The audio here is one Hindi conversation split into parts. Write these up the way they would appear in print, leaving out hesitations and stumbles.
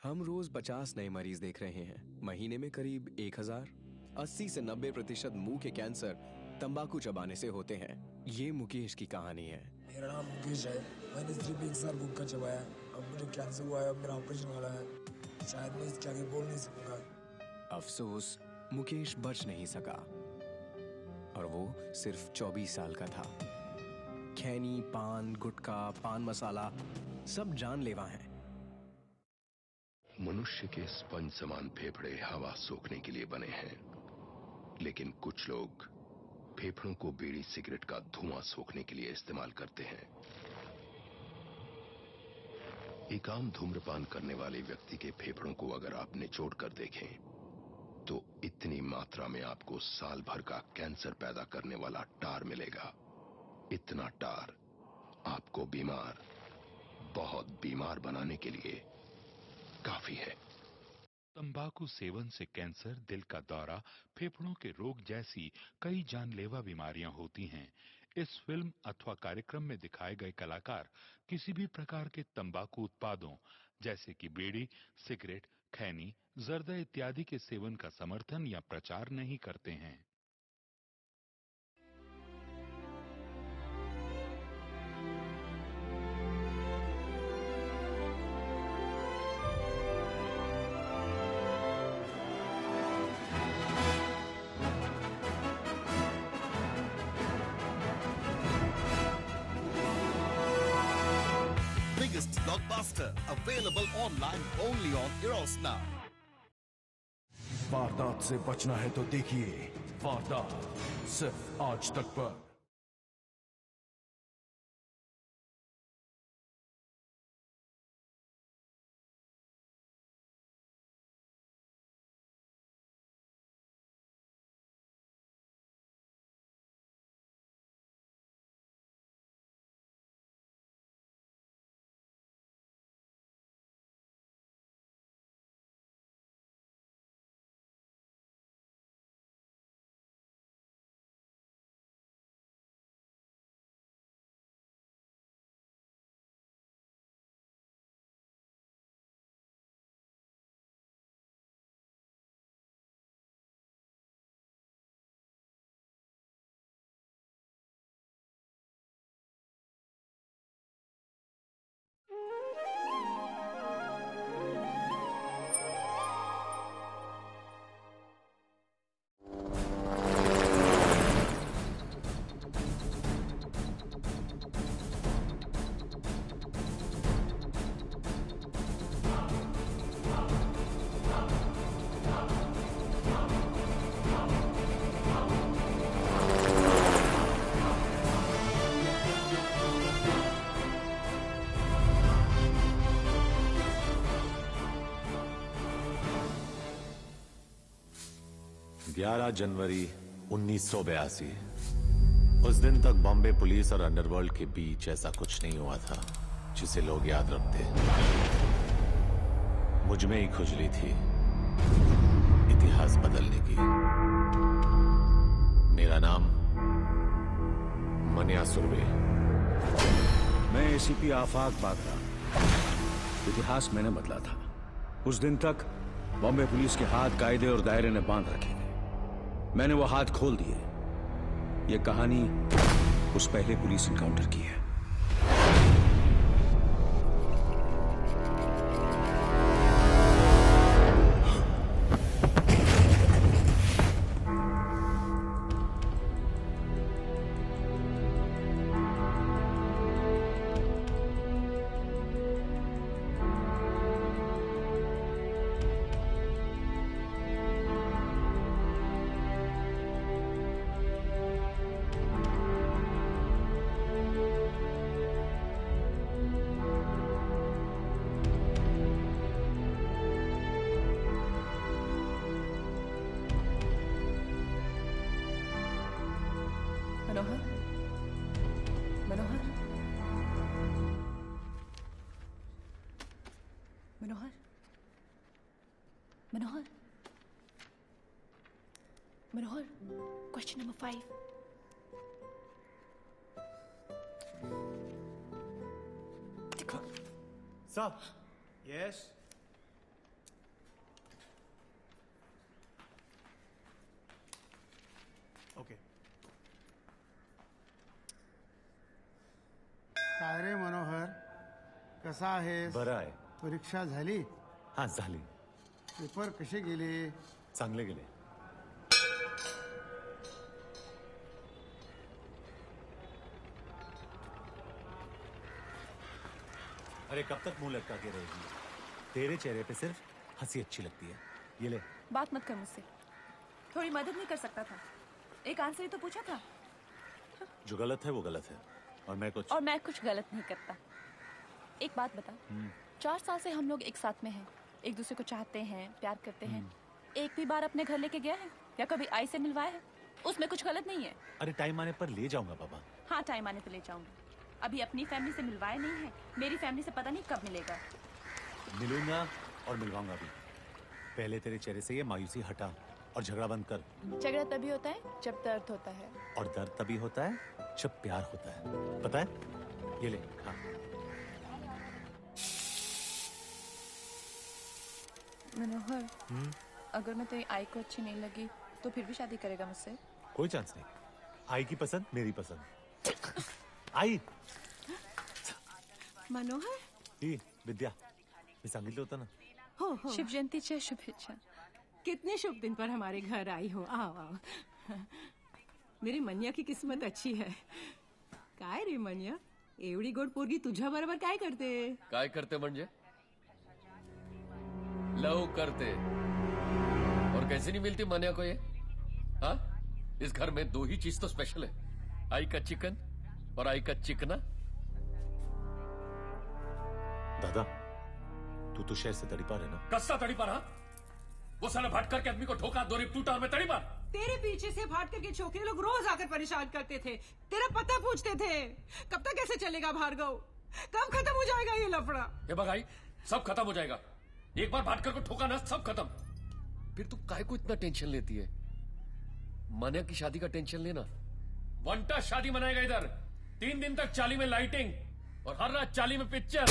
हम रोज 50 नए मरीज देख रहे हैं, महीने में करीब 1000। 80 से 90% मुंह के कैंसर तंबाकू चबाने से होते हैं। ये मुकेश की कहानी है। मेरा नाम मुकेश है। मैंने सिर्फ 1 साल गुटखा चबाया। अब मुझे कैंसर हुआ है। अब मेरा ऑपरेशन वाला है। शायद मैं इसके आगे बोल नहीं सकूंगा। अफसोस, मुकेश बच नहीं सका और वो सिर्फ 24 साल का था। खैनी, पान, गुटखा, पान मसाला सब जानलेवा हैं। मनुष्य के स्पंज समान फेफड़े हवा सोखने के लिए बने हैं, लेकिन कुछ लोग फेफड़ों को बीड़ी सिगरेट का धुआं सोखने के लिए इस्तेमाल करते हैं। एक आम धूम्रपान करने वाले व्यक्ति के फेफड़ों को अगर आप निचोड़ कर देखें तो इतनी मात्रा में आपको साल भर का कैंसर पैदा करने वाला टार मिलेगा। इतना टार आपको बीमार, बहुत बीमार बनाने के लिए काफी है। तंबाकू सेवन से कैंसर, दिल का दौरा, फेफड़ों के रोग जैसी कई जानलेवा बीमारियां होती हैं। इस फिल्म अथवा कार्यक्रम में दिखाए गए कलाकार किसी भी प्रकार के तंबाकू उत्पादों जैसे कि बीड़ी, सिगरेट, खैनी, जर्दा इत्यादि के सेवन का समर्थन या प्रचार नहीं करते हैं। Biggest blockbuster available online only on Eros now. वारदात से बचना है तो देखिए वारदात, सिर्फ आज तक पर। जनवरी 1982। उस दिन तक बॉम्बे पुलिस और अंडरवर्ल्ड के बीच ऐसा कुछ नहीं हुआ था जिसे लोग याद रखते। मुझ में ही खुजली थी इतिहास बदलने की। मेरा नाम मनिया सुरवे। मैं एसीपी आफाक बागरा। इतिहास मैंने बदला था। उस दिन तक बॉम्बे पुलिस के हाथ कायदे और दायरे ने बांध रखे थे। मैंने वो हाथ खोल दिए। ये कहानी उस पहले पुलिस इनकाउंटर की है। मनोहर, मनोहर, मनोहर, मनोहर, मनोहर, क्वेश्चन नंबर 5। Sir. Yes. काय रे मनोहर, कसा आहेस? बरं आहे. परीक्षा झाली? हा झाली. पेपर कसे गेले? चांगले गेले. अरे कब तक मुंह लटका के रहेगी? तेरे चेहरे पे सिर्फ हंसी अच्छी लगती है. ये ले. बात मत कर मुझसे. थोड़ी मदद नहीं कर सकता था? एक आंसर ही तो पूछा था. जो गलत है वो गलत है और मैं कुछ गलत नहीं करता. एक बात बता. 4 साल से हम लोग एक साथ में हैं, एक दूसरे को चाहते हैं, प्यार करते हैं. एक भी बार अपने घर लेके गया है या कभी आई से मिलवाया है? उसमें कुछ गलत नहीं है. अरे टाइम आने पर ले जाऊंगा बाबा. हाँ, टाइम आने पे ले जाऊंगा. अभी अपनी फैमिली से मिलवाया नहीं है, मेरी फैमिली से पता नहीं कब मिलेगा. मिलूंगा और मिलवाऊंगा भी. पहले तेरे चेहरे से ये मायूसी हटा और झगड़ा बंद कर. झगड़ा तभी होता है जब दर्द होता है. और दर्द तभी होता है जब प्यार होता है. पता है? ये ले खा. मनोहर, अगर मैं तेरी आई को अच्छी नहीं लगी तो फिर भी शादी करेगा मुझसे? कोई चांस नहीं. आई की पसंद मेरी पसंद. आई. मनोहर. ही विद्या, मी सांगितलं होतं ना. हो. शुभ जयंतीच्या शुभेच्छा. कितने शुभ दिन पर हमारे घर आई हो. आओ आओ. मेरी मनिया की किस्मत अच्छी है. काय रे मनिया, एवढी गोड पोरगी तुझ्या बरोबर काय करते? काय करते म्हणजे? लव करते. और कैसे नहीं मिलती मनिया को ये? हाँ, इस घर में 2 ही चीज तो स्पेशल है, आई का चिकन और आई का चिकना. दादा, तू तो शहर से तड़ीपार है ना? कस्सा तड़ीपार? हाँ, वो साला भाट करके आदमी को ठोका, 2 रिप टूटा और मैं तड़ीपार. तेरे पीछे से भाट करके छोकरे लोग रोज आकर परेशान करते थे, तेरा पता पूछते थे. कब तक ऐसे चलेगा भार्गव? कब खत्म हो जाएगा ये लफड़ा? ये बगाई, सब खत्म हो जाएगा. एक बार भाट करके ठोका ना, सब खत्म. फिर तू काय को इतना टेंशन लेती है? मनिया की शादी का टेंशन लेना. वंटा शादी मनाएगा इधर. 3 दिन तक चाली में लाइटिंग और हर रात चाली में पिक्चर.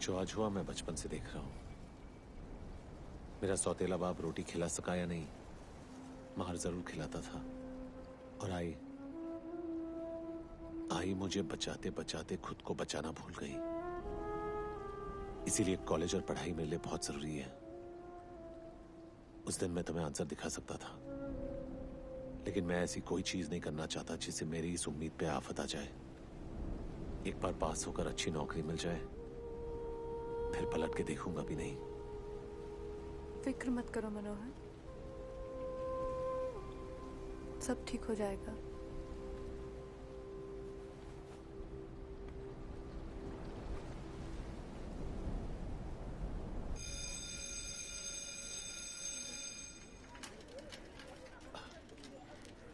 जो आज हुआ मैं बचपन से देख रहा हूं. मेरा सौतेला बाप रोटी खिला सका या नहीं, मार जरूर खिलाता था. और आई मुझे बचाते बचाते खुद को बचाना भूल गई. इसीलिए कॉलेज और पढ़ाई मेरे लिए बहुत जरूरी है. उस दिन मैं तुम्हें आंसर दिखा सकता था, लेकिन मैं ऐसी कोई चीज नहीं करना चाहता जिससे मेरी इस उम्मीद पे आफत आ जाए. एक बार पास होकर अच्छी नौकरी मिल जाए, फिर पलट के देखूंगा भी नहीं. फिक्र मत करो मनोहर, सब ठीक हो जाएगा.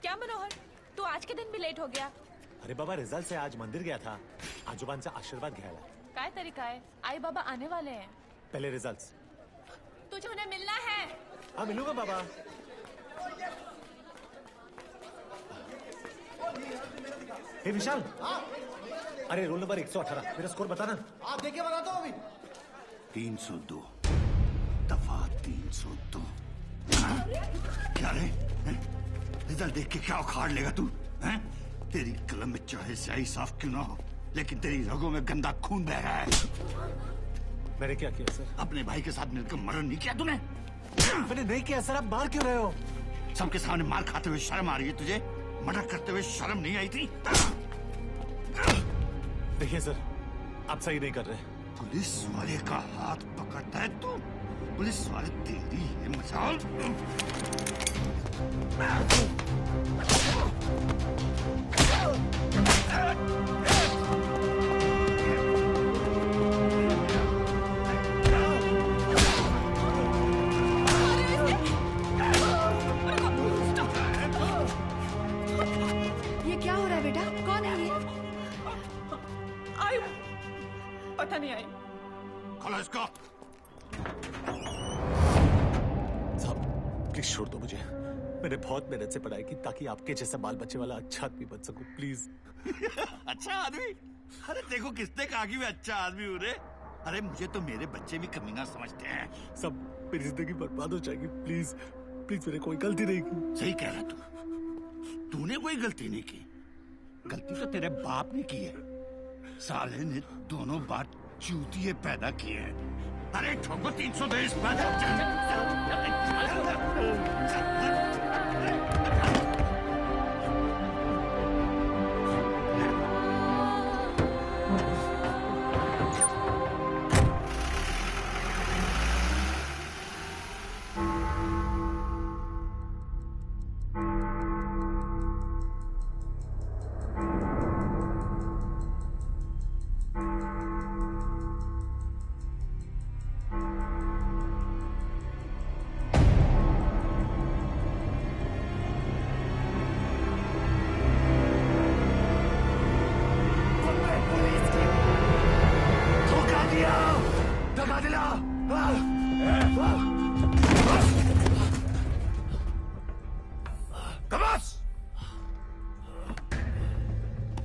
क्या मनोहर, तू आज के दिन भी लेट हो गया? अरे बाबा रिझल्ट से आज मंदिर गया था, आजोबांचा आशीर्वाद घ्यायला. काय तरीका है, आई बाबा आने वाले हैं. पहले रिजल्ट्स. तुझे उन्हें मिलना है. हाँ मिलूंगा बाबा. हे विशाल. अरे रोल नंबर 118 मेरा स्कोर बताना. आप देखिए बताता हूँ अभी. 302 दफा 302. क्या रे? रिजल्ट देख के क्या उखाड़ लेगा तू? हैं? तेरी कलम में चाहे स्याही साफ क्यों ना हो, लेकिन तेरी रगों में गंदा खून बह रहा है. मैंने क्या किया सर? अपने भाई के साथ मिलकर मर्डर नहीं किया तूने? मैंने नहीं किया सर. आप मार क्यों रहे हो? सबके सामने मार खाते हुए शर्म आ रही है तुझे? मर्डर करते हुए शर्म नहीं आई थी? देखिए सर, आप सही नहीं कर रहे. पुलिस वाले का हाथ पकड़ता है तू? पुलिस वाले तेरी है मजाल? ये क्या हो रहा है बेटा? कौन है ये? आई पता नहीं आई. खोलो इसको. प्लीज छोड़ दो मुझे. मैंने बहुत मेहनत से पढ़ाई की ताकि आपके जैसा बाल बच्चे वाला अच्छा आदमी बन सकूं. प्लीज. अच्छा आदमी? अरे देखो किसने कहा कि मैं अच्छा आदमी हूँ रे? अरे मुझे तो मेरे बच्चे भी कमीना समझते हैं. सब मेरी जिंदगी बर्बाद हो जाएगी. Please please. मैंने कोई गलती नहीं की. सही कह रहा तू. तूने कोई गलती नहीं की. गलती तो तेरे बाप ने की है. साले ने दोनों बात चूतिए पैदा किए हैं. अरे ठोको 302 इस बात.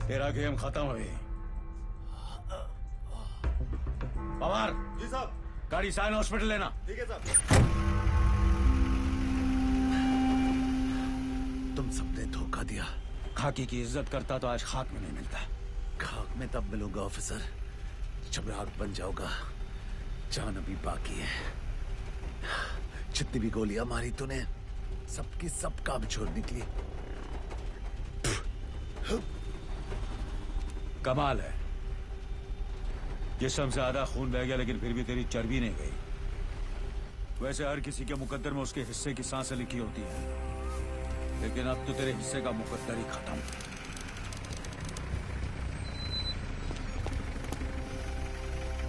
तेरा गेम खत्म हुई. पवार. जी साहब. गाड़ी साइन हॉस्पिटल लेना. ठीक है साहब. तुम सबने धोखा दिया. खाकी की इज्जत करता तो आज खाक में नहीं मिलता. खाक में तब मिलूंगा ऑफिसर जब राग बन जाऊंगा. जान अभी बाकी है. जितनी भी गोलियां मारी तूने सबकी सब काम छोड़ निकली. कमाल है. जिस्म से आधा खून बह गया लेकिन फिर भी तेरी चर्बी नहीं गई. वैसे हर किसी के मुकद्दर में उसके हिस्से की सांसें लिखी होती है, लेकिन अब तो तेरे हिस्से का मुकद्दर ही खत्म.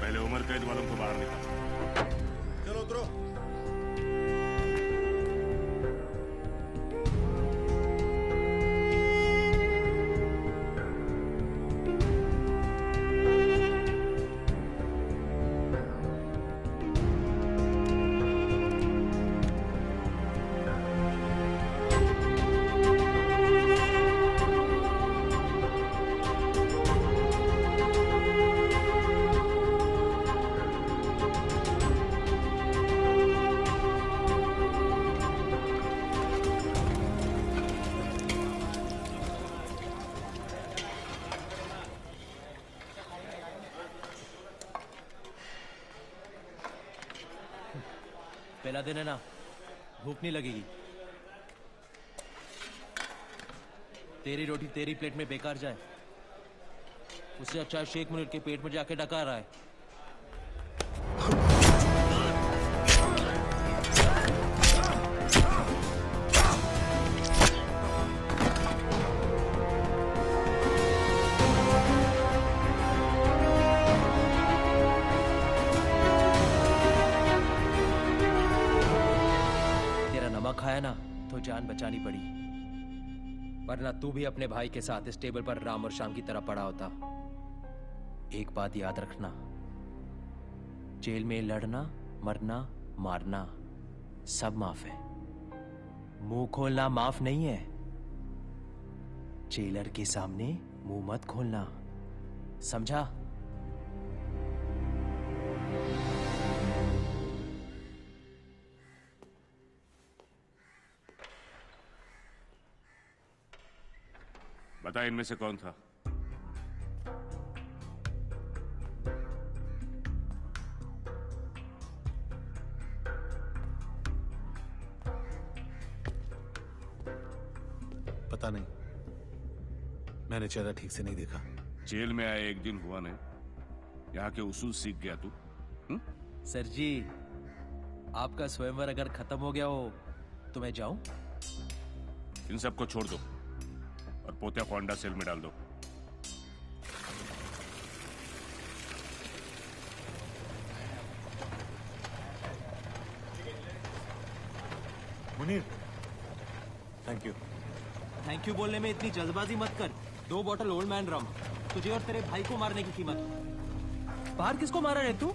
पहले उम्र कैद वालों को बाहर निकाल. चलो उतरो. पहला दिन है ना, भूख नहीं लगेगी. तेरी रोटी तेरी प्लेट में बेकार जाए, उससे अच्छा शेख मुनीर के पेट में जाके डकार आए. खाया ना तो जान बचानी पड़ी. वरना तू भी अपने भाई के साथ इस टेबल पर राम और श्याम की तरह पड़ा होता। एक बात याद रखना, जेल में लड़ना, मरना, मारना सब माफ है, मुंह खोलना माफ नहीं है। जेलर के सामने मुंह मत खोलना, समझा? बता इनमें से कौन था? पता नहीं, मैंने चेहरा ठीक से नहीं देखा। जेल में आए एक दिन हुआ नहीं, यहाँ के उसूल सीख गया तू? सर जी, आपका स्वयंवर अगर खत्म हो गया हो तो मैं जाऊं? इन सबको छोड़ दो और पोतिया को अंडा सेल में डाल दो। Munir, thank you. Thank you बोलने में इतनी जल्दबाजी मत कर। 2 बॉटल ओल्ड मैन रम, तुझे और तेरे भाई को मारने की कीमत। बाहर किसको मारा है तू?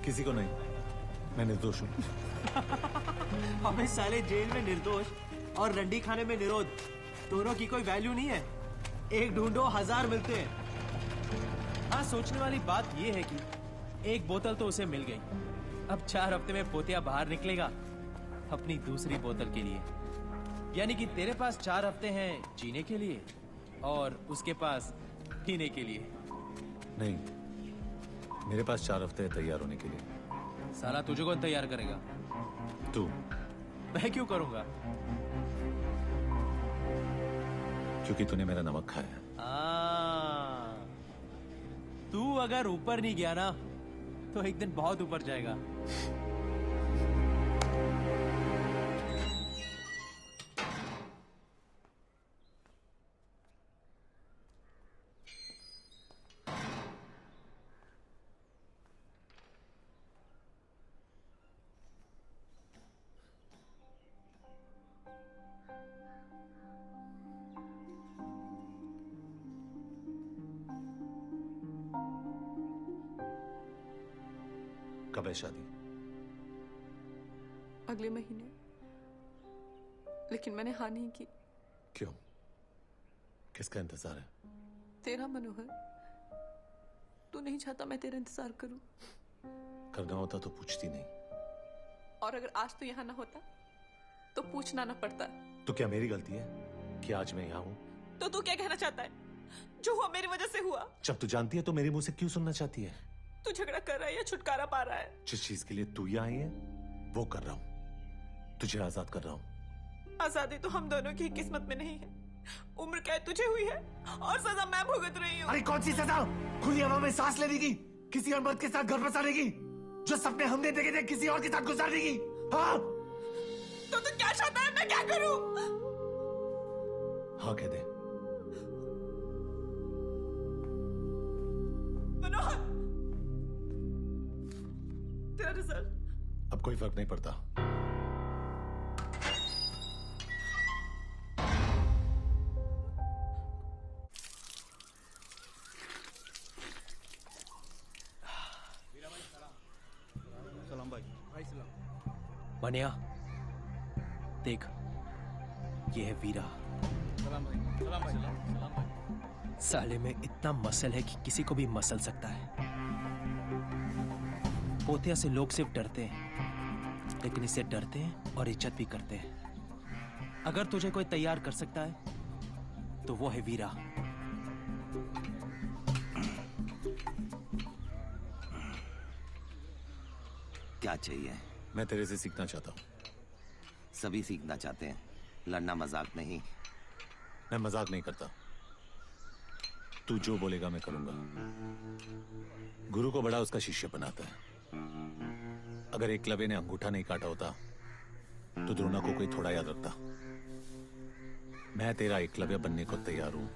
किसी को नहीं, मैं निर्दोष हूँ। हमें साले जेल में निर्दोष और रंडी खाने में निरोध, दोनों की कोई वैल्यू नहीं है। एक ढूंढो 1000 मिलते हैं। हाँ, सोचने वाली बात यह है कि एक बोतल तो उसे मिल गई। अब 4 हफ्ते में पोतिया बाहर निकलेगा अपनी दूसरी बोतल के लिए। यानी कि तेरे पास 4 हफ्ते हैं जीने के लिए और उसके पास पीने के लिए। नहीं, मेरे पास 4 हफ्ते हैं तैयार होने के लिए। साला तुझे कौन तैयार करेगा? तू। मैं क्यों करूंगा? क्योंकि तूने मेरा नमक खाया। तू अगर ऊपर नहीं गया ना तो एक दिन बहुत ऊपर जाएगा। कब है शादी? अगले महीने, लेकिन मैंने हाँ नहीं की। क्यों? किसका इंतजार है? तेरा मनोहर। तू नहीं चाहता मैं तेरा इंतजार करूं? करना होता तो पूछती नहीं। और अगर आज तू यहाँ ना होता तो पूछना ना पड़ता। तो क्या मेरी गलती है कि आज मैं यहाँ हूँ? तो तू क्या कहना चाहता है? जो हुआ मेरी वजह से हुआ। जब तू जानती है तो मेरे मुंह से क्यों सुनना चाहती है? तू झगड़ा कर रहा है या छुटकारा पा रहा है? जिस चीज के लिए तू यहाँ आई है वो कर रहा हूँ। तुझे आजाद कर रहा हूँ। आजादी तो हम दोनों की किस्मत में नहीं है। उम्र कैद तुझे हुई है और सजा मैं भुगत रही हूँ। अरे कौन सी सजा? खुली हवा में सांस लेने की, किसी और मर्द के साथ घर बसाने की, जो सपने हमने देखे थे किसी और के साथ गुजारने की। हाँ? तो तू क्या चाहता है मैं क्या करूँ? हाँ कह दे। मनोहर, तेरा रिजल्ट। अब कोई फर्क नहीं पड़ता। सलाम भाई सलाम। मनिया देख, ये है वीरा। सलाम भाई। सलाम भाई। सलाम भाई। साले में इतना मसल है कि किसी को भी मसल सकता है। पोतिया से लोग सिर्फ डरते हैं, लेकिन इससे डरते हैं और इज्जत भी करते हैं। अगर तुझे कोई तैयार कर सकता है तो वो है वीरा। क्या चाहिए? मैं तेरे से सीखना चाहता हूँ। सभी सीखना चाहते हैं, लड़ना मजाक नहीं। मैं मजाक नहीं करता। तू जो बोलेगा मैं करूंगा। गुरु को बड़ा उसका शिष्य बनाता है। अगर एकलव्य ने अंगूठा नहीं काटा होता तो द्रोणा को कोई थोड़ा याद रखता। मैं तेरा एकलव्य बनने को तैयार हूं।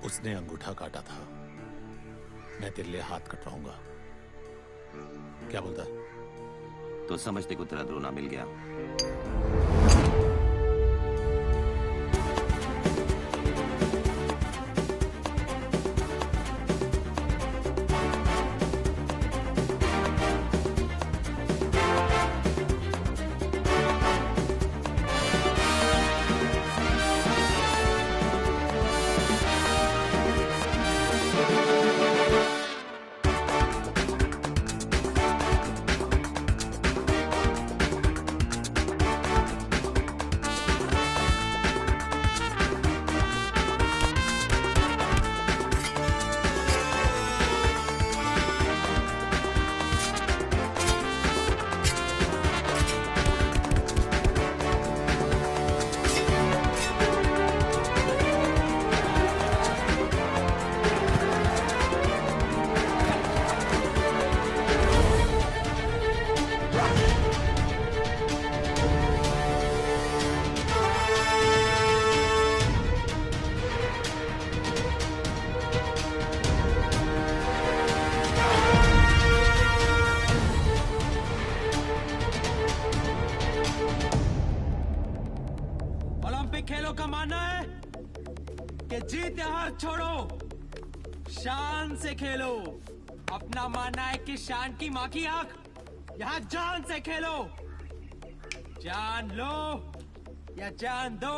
उसने अंगूठा काटा था, मैं तेरे लिए हाथ कटवाऊंगा। क्या बोलता है? तो समझते को तेरा द्रोणा मिल गया। जान से खेलो। अपना मानना है कि शान की माँ की आंख, यहाँ जान से खेलो। जान लो या जान दो।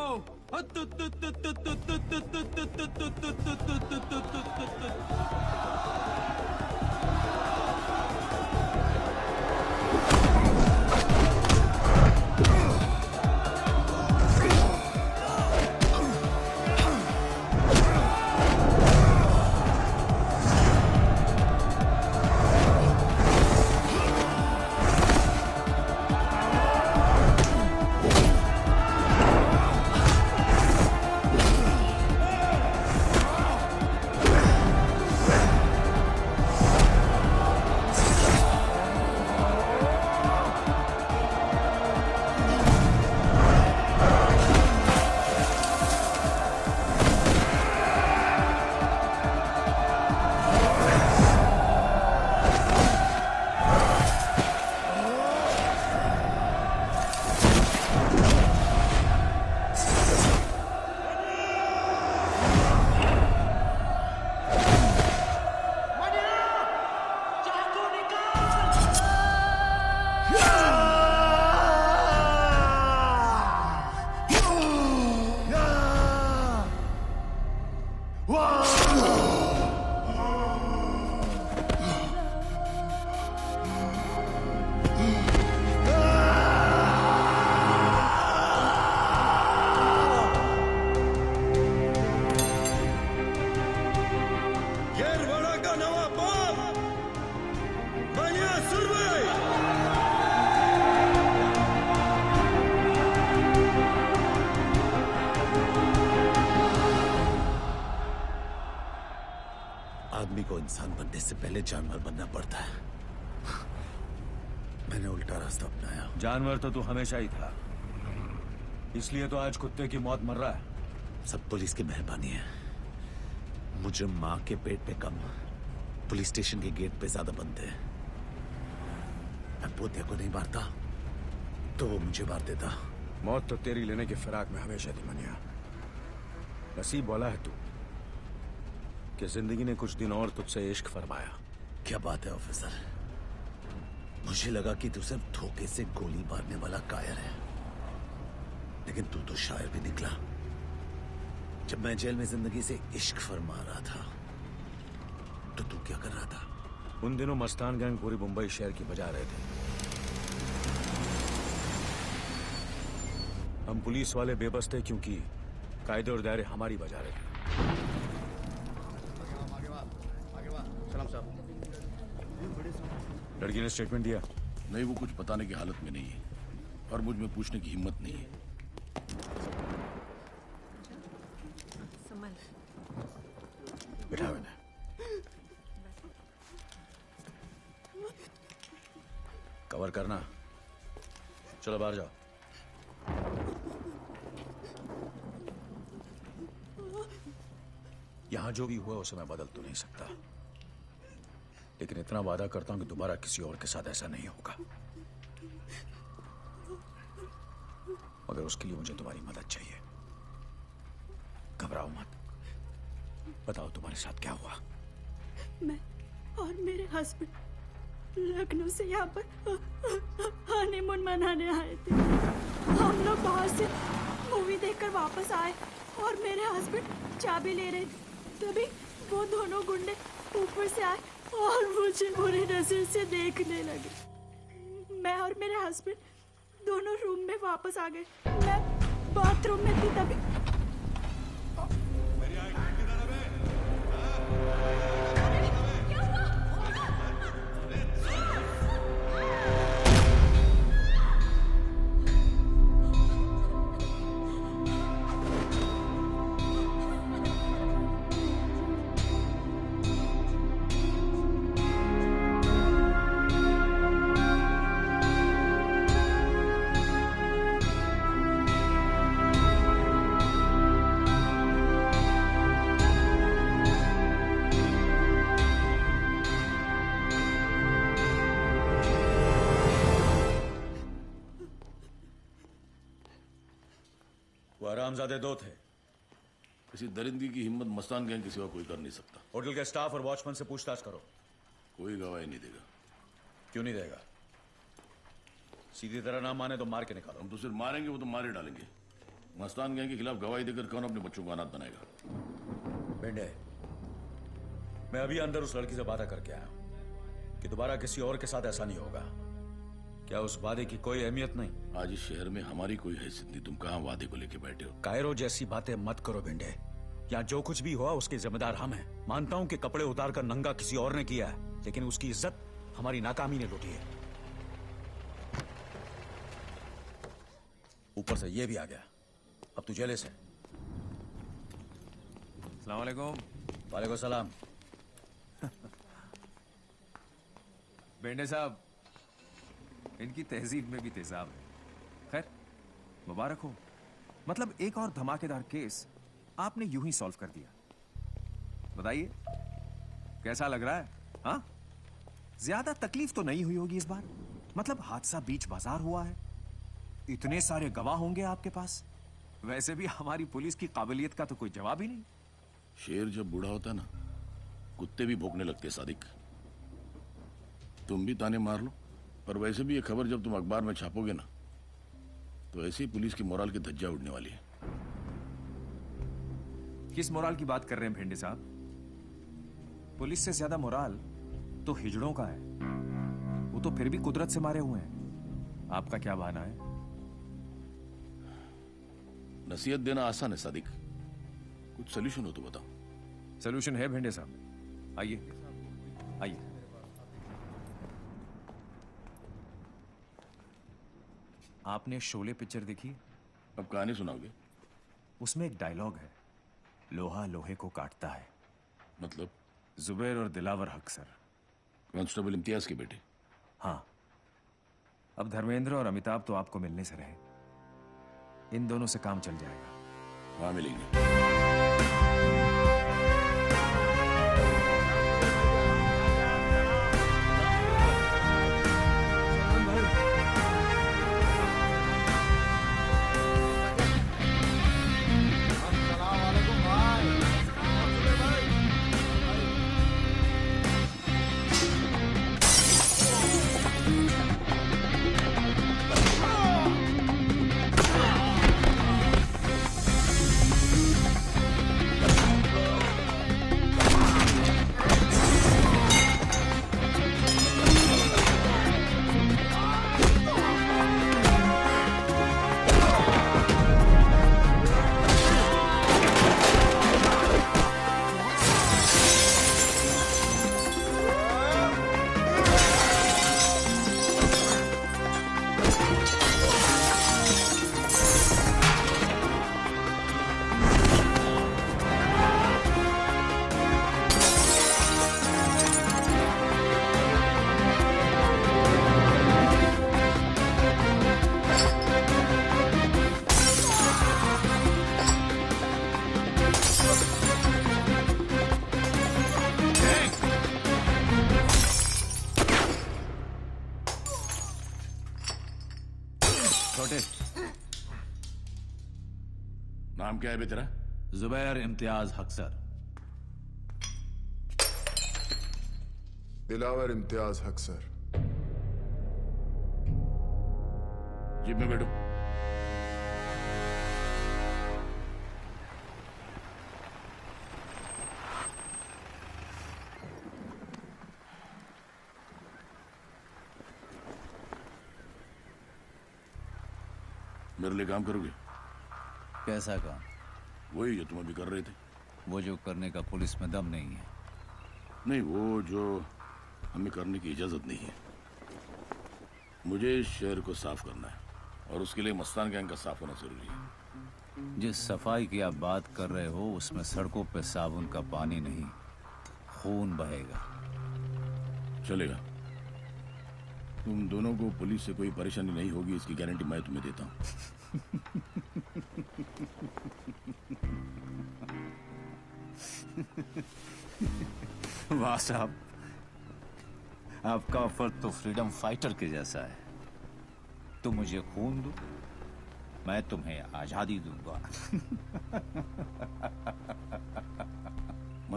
आदमी को इंसान बनने से पहले जानवर बनना पड़ता है। मैंने उल्टा रास्ता अपनाया। जानवर तो तू हमेशा ही था, इसलिए तो आज कुत्ते की मौत मर रहा है। सब पुलिस की मेहरबानी है। मुजरिम माँ के पेट पे कम, पुलिस स्टेशन के गेट पे ज्यादा बनते हैं। मैं पोतिया को नहीं मारता तो वो मुझे मार देता। मौत तो तेरी लेने की फिराक में हमेशा थी मनिया। नसीब वाला है तू कि जिंदगी ने कुछ दिन और तुझसे इश्क फरमाया। क्या बात है ऑफिसर, मुझे लगा कि तू सिर्फ धोखे से गोली मारने वाला कायर है, लेकिन तू तो शायर भी निकला। जब मैं जेल में जिंदगी से इश्क फरमा रहा था तो तू क्या कर रहा था? उन दिनों मस्तान गैंग पूरी मुंबई शहर की बजा रहे थे। हम पुलिस वाले बेबस थे क्योंकि कायदे और दायरे हमारी बजा रहे थे। सलाम साहब। लड़की ने स्टेटमेंट दिया? नहीं, वो कुछ बताने की हालत में नहीं है और मुझ में पूछने की हिम्मत नहीं है। बिठाओ इन्हें। कवर करना। चलो बाहर जाओ। यहां जो भी हुआ उसे मैं बदल तो नहीं सकता, लेकिन इतना वादा करता हूं कि दोबारा किसी और के साथ ऐसा नहीं होगा। मगर उसके लिए मुझे तुम्हारी मदद चाहिए। घबराओ मत, बताओ तुम्हारे साथ क्या हुआ? मैं और मेरे हस्बैंड लखनऊ से यहाँ पर हनीमून मनाने आए थे। हम लोग बाहर से मूवी देखकर वापस आए और मेरे हस्बैंड चाबी ले रहे थे, तभी वो दोनों गुंडे ऊपर से आए और मुझे बुरी नजर से देखने लगे। मैं और मेरे हस्बैंड दोनों रूम में वापस आ गए। मैं बाथरूम में थी तभी हरामजादे दो थे, इसी दरिंदगी की हिम्मत मस्तान गैंग के सिवा कोई कर नहीं सकता। होटल के स्टाफ और वॉचमैन से पूछताछ करो। कोई गवाही नहीं देगा। क्यों नहीं देगा? सीधी तरह ना माने तो मार के निकालो। हम तो सिर्फ मारेंगे, वो तो मारे डालेंगे। मस्तान गैंग के खिलाफ गवाही देकर कौन अपने बच्चों को अनाथ बनाएगा? बेंडे, मैं अभी अंदर उस लड़की से वादा करके आया हूं कि दोबारा किसी और के साथ ऐसा नहीं होगा। क्या उस वादे की कोई अहमियत नहीं? आज इस शहर में हमारी कोई हैसियत नहीं। तुम कहां वादे को लेके बैठे हो? कायरो जैसी बातें मत करो बेंडे। यहाँ जो कुछ भी हुआ उसके जिम्मेदार हम हैं। मानता हूं कि कपड़े उतारकर नंगा किसी और ने किया है, लेकिन उसकी इज्जत हमारी नाकामी ने लूटी है। ऊपर से ये भी आ गया। अब तू जेले से। अस्सलाम वालेकुम। वालेकुम सलाम। बेंडे साहब, इनकी तहजीब में भी तेजाब है। खैर, मुबारक हो। मतलब एक और धमाकेदार केस आपने यूं ही सॉल्व कर दिया। बताइए कैसा लग रहा है? हाँ, ज्यादा तकलीफ तो नहीं हुई होगी इस बार। मतलब हादसा बीच बाजार हुआ है, इतने सारे गवाह होंगे आपके पास। वैसे भी हमारी पुलिस की काबिलियत का तो कोई जवाब ही नहीं। शेर जब बूढ़ा होता है ना, कुत्ते भी भौंकने लगते। सादिक, तुम भी ताने मार लो, पर वैसे भी ये खबर जब तुम अखबार में छापोगे ना, तो ऐसे ही पुलिस की मोराल की धज्जियां उड़ने वाली है। किस मोराल की बात कर रहे हैं भेंडे साहब? पुलिस से ज्यादा मोराल तो हिजड़ों का है। वो तो फिर भी कुदरत से मारे हुए हैं। आपका क्या बहाना है? नसीहत देना आसान है सादिक, कुछ सोल्यूशन हो तो बताओ। सोल्यूशन है भेंडे साहब, आइए आइए। आपने शोले पिक्चर देखी? अब कहानी सुनाओगे? उसमें एक डायलॉग है, लोहा लोहे को काटता है। मतलब? जुबैर और दिलावर हक सर, कांस्टेबल इम्तियाज के बेटे। हाँ, अब धर्मेंद्र और अमिताभ तो आपको मिलने से रहे। इन दोनों से काम चल जाएगा। हाँ, मिलेंगे। नाम क्या है बे तेरा? जुबैर इम्तियाज हक सर। दिलावर इम्तियाज हक सर। जीप में बैठो। मेरे लिए काम करोगे? कैसा काम? वही जो तुम अभी कर रहे थे। वो जो करने का पुलिस में दम नहीं है। नहीं, वो जो हमें करने की इजाजत नहीं है। मुझे इस शहर को साफ करना है और उसके लिए मस्तान गैंग का साफ होना जरूरी है। जिस सफाई की आप बात कर रहे हो उसमें सड़कों पे साबुन का पानी नहीं, खून बहेगा। चलेगा। तुम दोनों को पुलिस से कोई परेशानी नहीं होगी, इसकी गारंटी मैं तुम्हें देता हूँ। वाह साहब, आपका ऑफर तो फ्रीडम फाइटर के जैसा है। तुम मुझे खून दो, मैं तुम्हें आजादी दूंगा।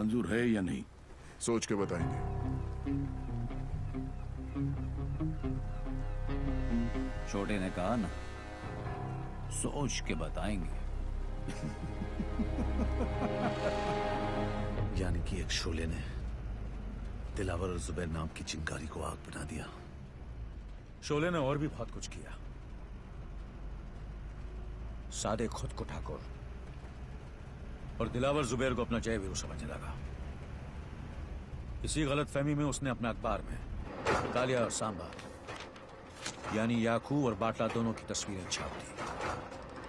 मंजूर है या नहीं? सोच के बताएंगे। छोटे ने कहा ना, सोच के बताएंगे। यानी कि एक शोले ने दिलावर और जुबैर नाम की चिंगारी को आग बना दिया। शोले ने और भी बहुत कुछ किया। सादे खुद को ठाकुर और दिलावर जुबैर को अपना जय वीरू समझने लगा। इसी गलतफहमी में उसने अपने अखबार में कालिया और सांबा यानी याकूब और बाटला दोनों की तस्वीरें छाप दी।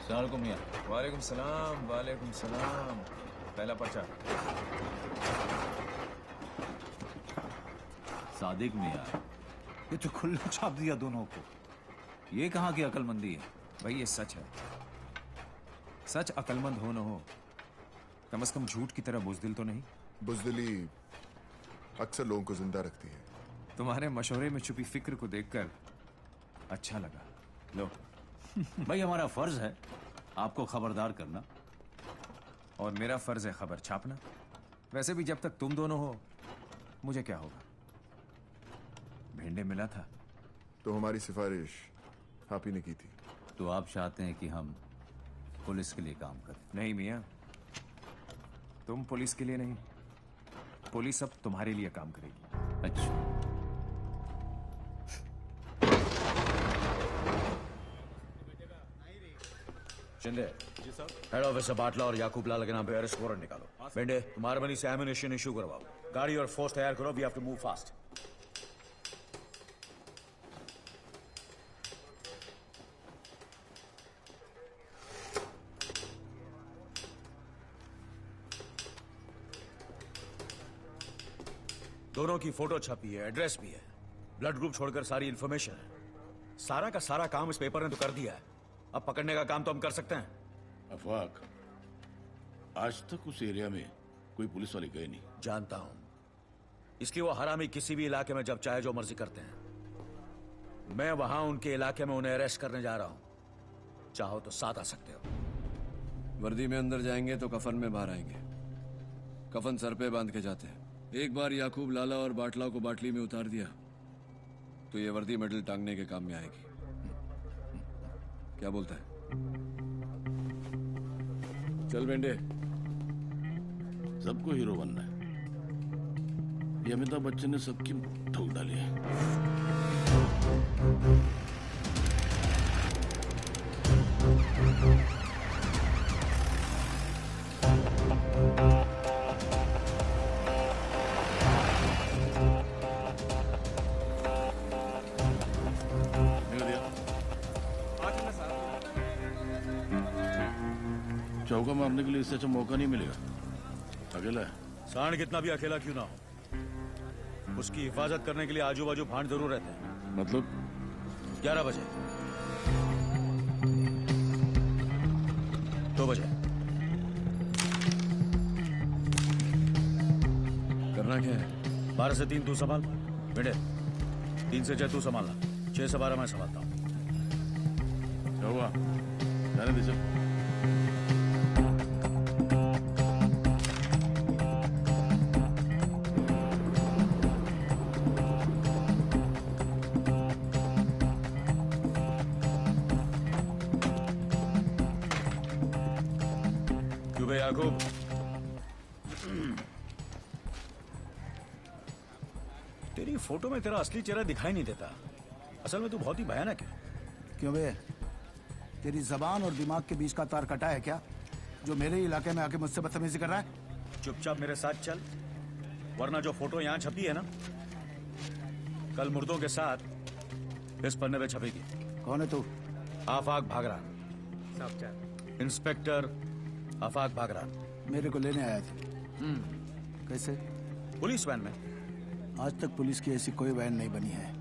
सलाम मियां। वालेकुम सलाम, वालेकुम सलाम। पहला पर्चा। सादिक मियां, ये तो खुला छाप दिया दोनों को। ये कहाँ की अकलमंदी है? भाई ये सच है। सच अकलमंद हो न हो, कम से कम झूठ की तरह बुजदिल तो नहीं। बुजदिली अक्सर लोगों को जिंदा रखती है। तुम्हारे मशवरे में छुपी फिक्र को देखकर अच्छा लगा। लो। भाई हमारा फर्ज है आपको खबरदार करना, और मेरा फर्ज है खबर छापना। वैसे भी जब तक तुम दोनों हो मुझे क्या होगा। भेंडे मिला था तो हमारी सिफारिश आप ही ने की थी। तो आप चाहते हैं कि हम पुलिस के लिए काम करें? नहीं मियां, तुम पुलिस के लिए नहीं, पुलिस अब तुम्हारे लिए काम करेगी। अच्छा। शिंदे, हेड ऑफिस से बाटला और याकूब लाल के नाम पे अरेस्ट वारंट निकालो। बेंडे, तुम्हारे बनी से एम्युनिशन इशू करवाओ। गाड़ी और फोर्स तैयार करो। We have to move fast. दोनों की फोटो छपी है, एड्रेस भी है, ब्लड ग्रुप छोड़कर सारी इंफॉर्मेशन है। सारा का सारा काम इस पेपर ने तो कर दिया है। अब पकड़ने का काम तो हम कर सकते हैं। अफवाक, आज तक उस एरिया में कोई पुलिस वाले गए नहीं। जानता हूं, इसलिए वो हरामी किसी भी इलाके में जब चाहे जो मर्जी करते हैं। मैं वहां उनके इलाके में उन्हें अरेस्ट करने जा रहा हूं। चाहो तो साथ आ सकते हो। वर्दी में अंदर जाएंगे तो कफन में बाहर आएंगे। कफन सर पे बांध के जाते हैं। एक बार याकूब लाला और बाटला को बाटली में उतार दिया तो ये वर्दी मेडल टांगने के काम में आएगी। क्या बोलता है? चल बेंडे। सबको हीरो बनना है। ये अमिताभ बच्चन ने सबकी ठोक डाली है। चौका मारने के लिए इससे अच्छा मौका नहीं मिलेगा। अकेला है। सांड कितना भी अकेला क्यों ना हो, उसकी हिफाजत करने के लिए आजू बाजू भांड जरूर रहते हैं। मतलब 11 बजे, 2 बजे। करना क्या है? 12 से 3 तू संभाल बेटे, 3 से 6 तू संभालना, 6 से 12 मैं संभालता हूँ। क्या हुआ? जाने दे चल। याकूब, तेरी फोटो में तेरा असली चेहरा दिखाई नहीं देता। असल में तू बहुत ही भयानक है। क्यों बे? तेरी जबान और दिमाग के बीच का तार कटा है क्या, जो मेरे इलाके में आके मुझसे बदतमीजी कर रहा है? चुपचाप मेरे साथ चल, वरना जो फोटो यहाँ छपी है ना, कल मुर्दों के साथ इस पन्ने पे छपेगी। कौन है तू? आफाक भागरान, इंस्पेक्टर आफाक भागरान। मेरे को लेने आया थे। कैसे? पुलिस वैन में। आज तक पुलिस की ऐसी कोई वैन नहीं बनी है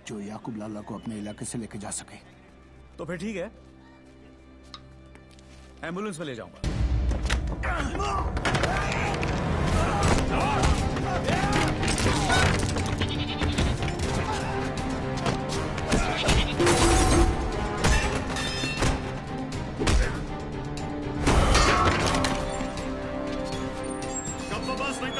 जो याकूब लाला को अपने इलाके से लेके जा सके। तो फिर ठीक है, एम्बुलेंस में ले जाऊंगा। बस नहीं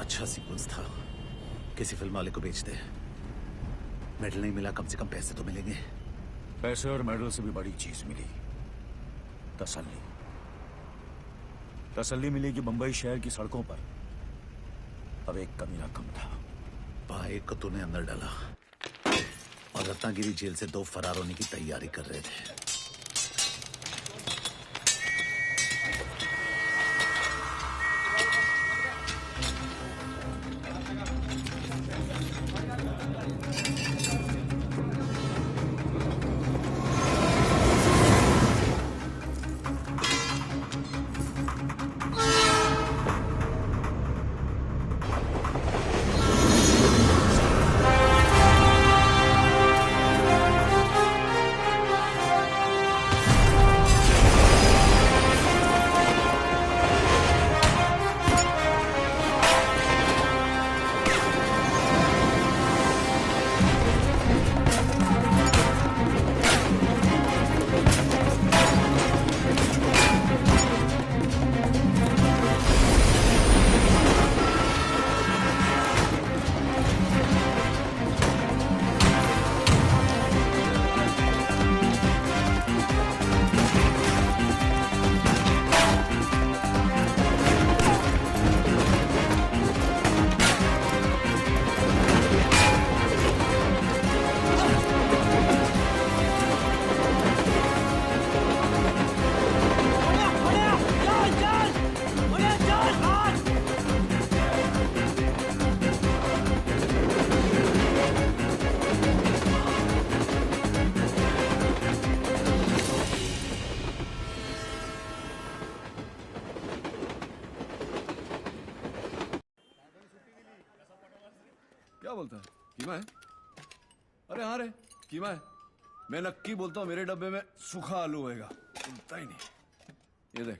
अच्छा सीक्वेंस था। किसी फिल्म वाले को बेच दे। मेडल नहीं मिला, कम से कम पैसे तो मिलेंगे। पैसे और मेडल से भी बड़ी चीज मिली, तसल्ली। तसल्ली मिली कि मुंबई शहर की सड़कों पर अब एक कमीना कम था। एक को तूने अंदर डाला और रत्नागिरी जेल से 2 फरार होने की तैयारी कर रहे थे। क्या बोलता है? कीमा है? अरे हाँ रे, कीमा है। मैं नक्की बोलता हूँ मेरे डब्बे में सूखा आलू होएगा। सुनता ही नहीं। ये देख,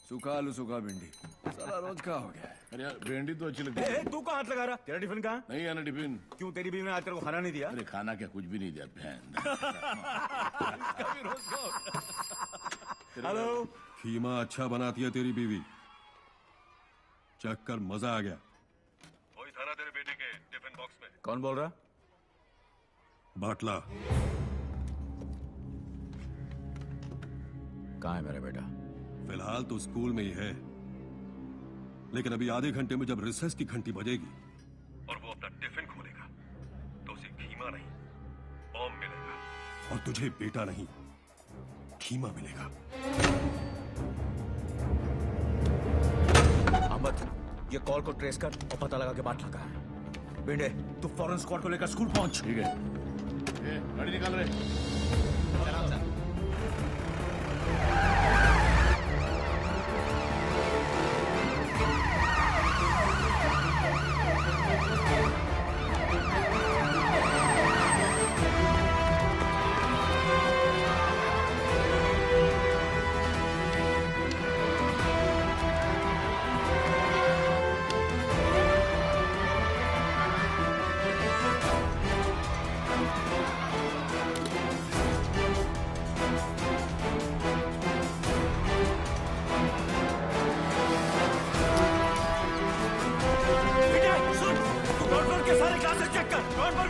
सूखा आलू, सूखा भिंडी, सारा रोज का हो गया है। अरे यार भिंडी तो अच्छी लगती है। तू कहाँ हाथ लगा रहा? तेरा टिफिन कहाँ? नहीं है ना टिफिन। क्यों, तेरी बीवी ने आज तेरे को खाना नहीं दिया? अरे खाना क्या, कुछ भी नहीं दिया बहन। हेलो, खीमा अच्छा बनाती है तेरी बीवी, चख कर मजा आ गया। वही था ना तेरे बेटे के टिफिन बॉक्स में। कौन बोल रहा? बाटला। कहाँ है मेरा बेटा? फिलहाल तो स्कूल में ही है, लेकिन अभी आधे घंटे में जब रिसेस की घंटी बजेगी और वो अपना टिफिन खोलेगा तो उसे खीमा नहीं बॉम्ब मिलेगा। और तुझे बेटा नहीं खीमा मिलेगा। अहमद, ये कॉल को ट्रेस कर और पता लगा कि बाटला कहाँ है। बेंडे, तू फॉरेन स्क्वाड को लेकर स्कूल पहुंच। ठीक है। गाड़ी निकाल रहे। सलाम सर।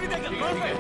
मूवी देख रोड पे।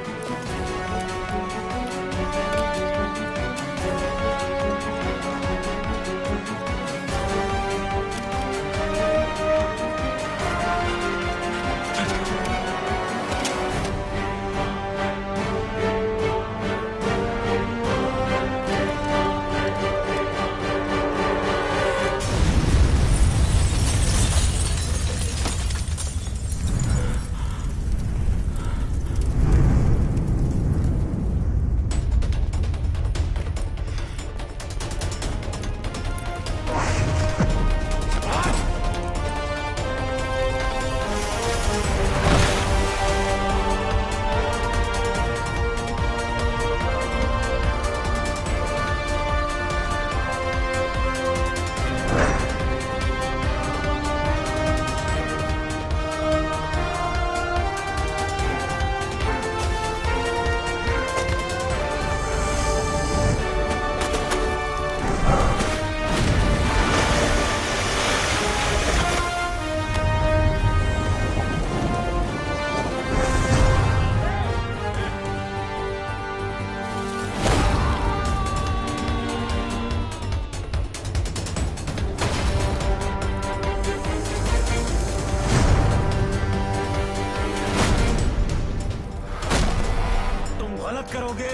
करोगे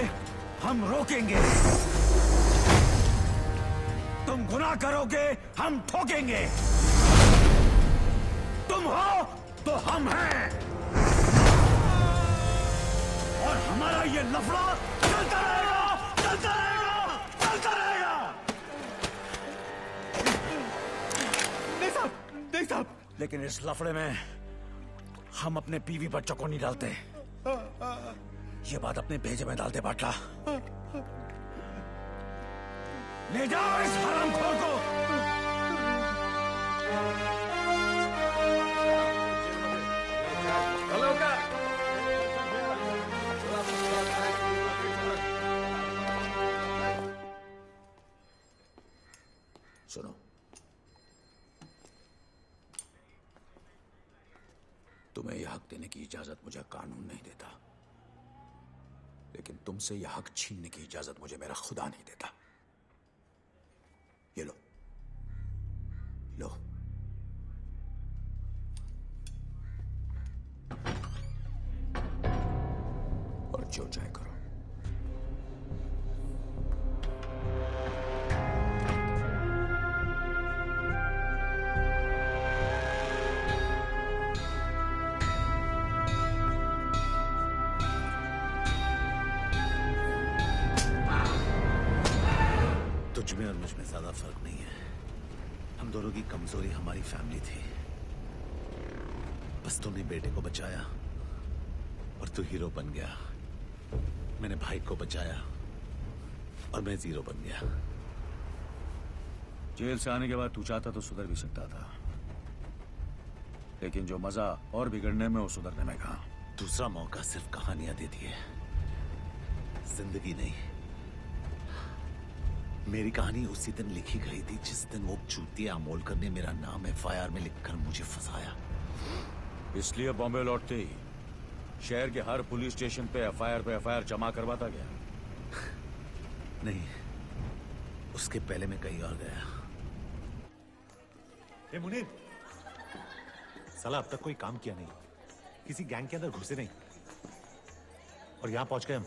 हम रोकेंगे, तुम गुनाह करोगे हम ठोकेंगे, तुम हो तो हम हैं, और हमारा ये लफड़ा चलता रहेगा, चलता रहेगा, चलता रहेगा। देख साहब, लेकिन इस लफड़े में हम अपने बीवी बच्चों को नहीं डालते। ये बात अपने भेजे में डालते बाटला। ले जाओ इस हरामखोर को। सुनो, तुम्हें यह हक देने की इजाजत मुझे कानून नहीं देता, लेकिन तुमसे यह हक छीनने की इजाजत मुझे मेरा खुदा नहीं देता। ये लो, लो। और जो चाहे करो। तुझमें और मुझ में ज्यादा फर्क नहीं है। हम दोनों की कमजोरी हमारी फैमिली थी। बस तूने बेटे को बचाया और तू हीरो बन गया। मैंने भाई को बचाया और मैं जीरो बन गया। जेल से आने के बाद तू चाहता तो सुधर भी सकता था, लेकिन जो मजा और बिगड़ने में वो सुधरने में कहा। दूसरा मौका सिर्फ कहानियां देती है, जिंदगी नहीं। मेरी कहानी उसी दिन लिखी गई थी जिस दिन वो चूतिया अमोलकर ने मेरा नाम FIR में लिखकर मुझे फंसाया। इसलिए बॉम्बे लौटते ही शहर के हर पुलिस स्टेशन पे FIR जमा करवाता गया। नहीं, उसके पहले मैं कहीं और गया। मुनीर, साला अब तक कोई काम किया नहीं, किसी गैंग के अंदर घुसे नहीं, और यहां पहुंच गए हम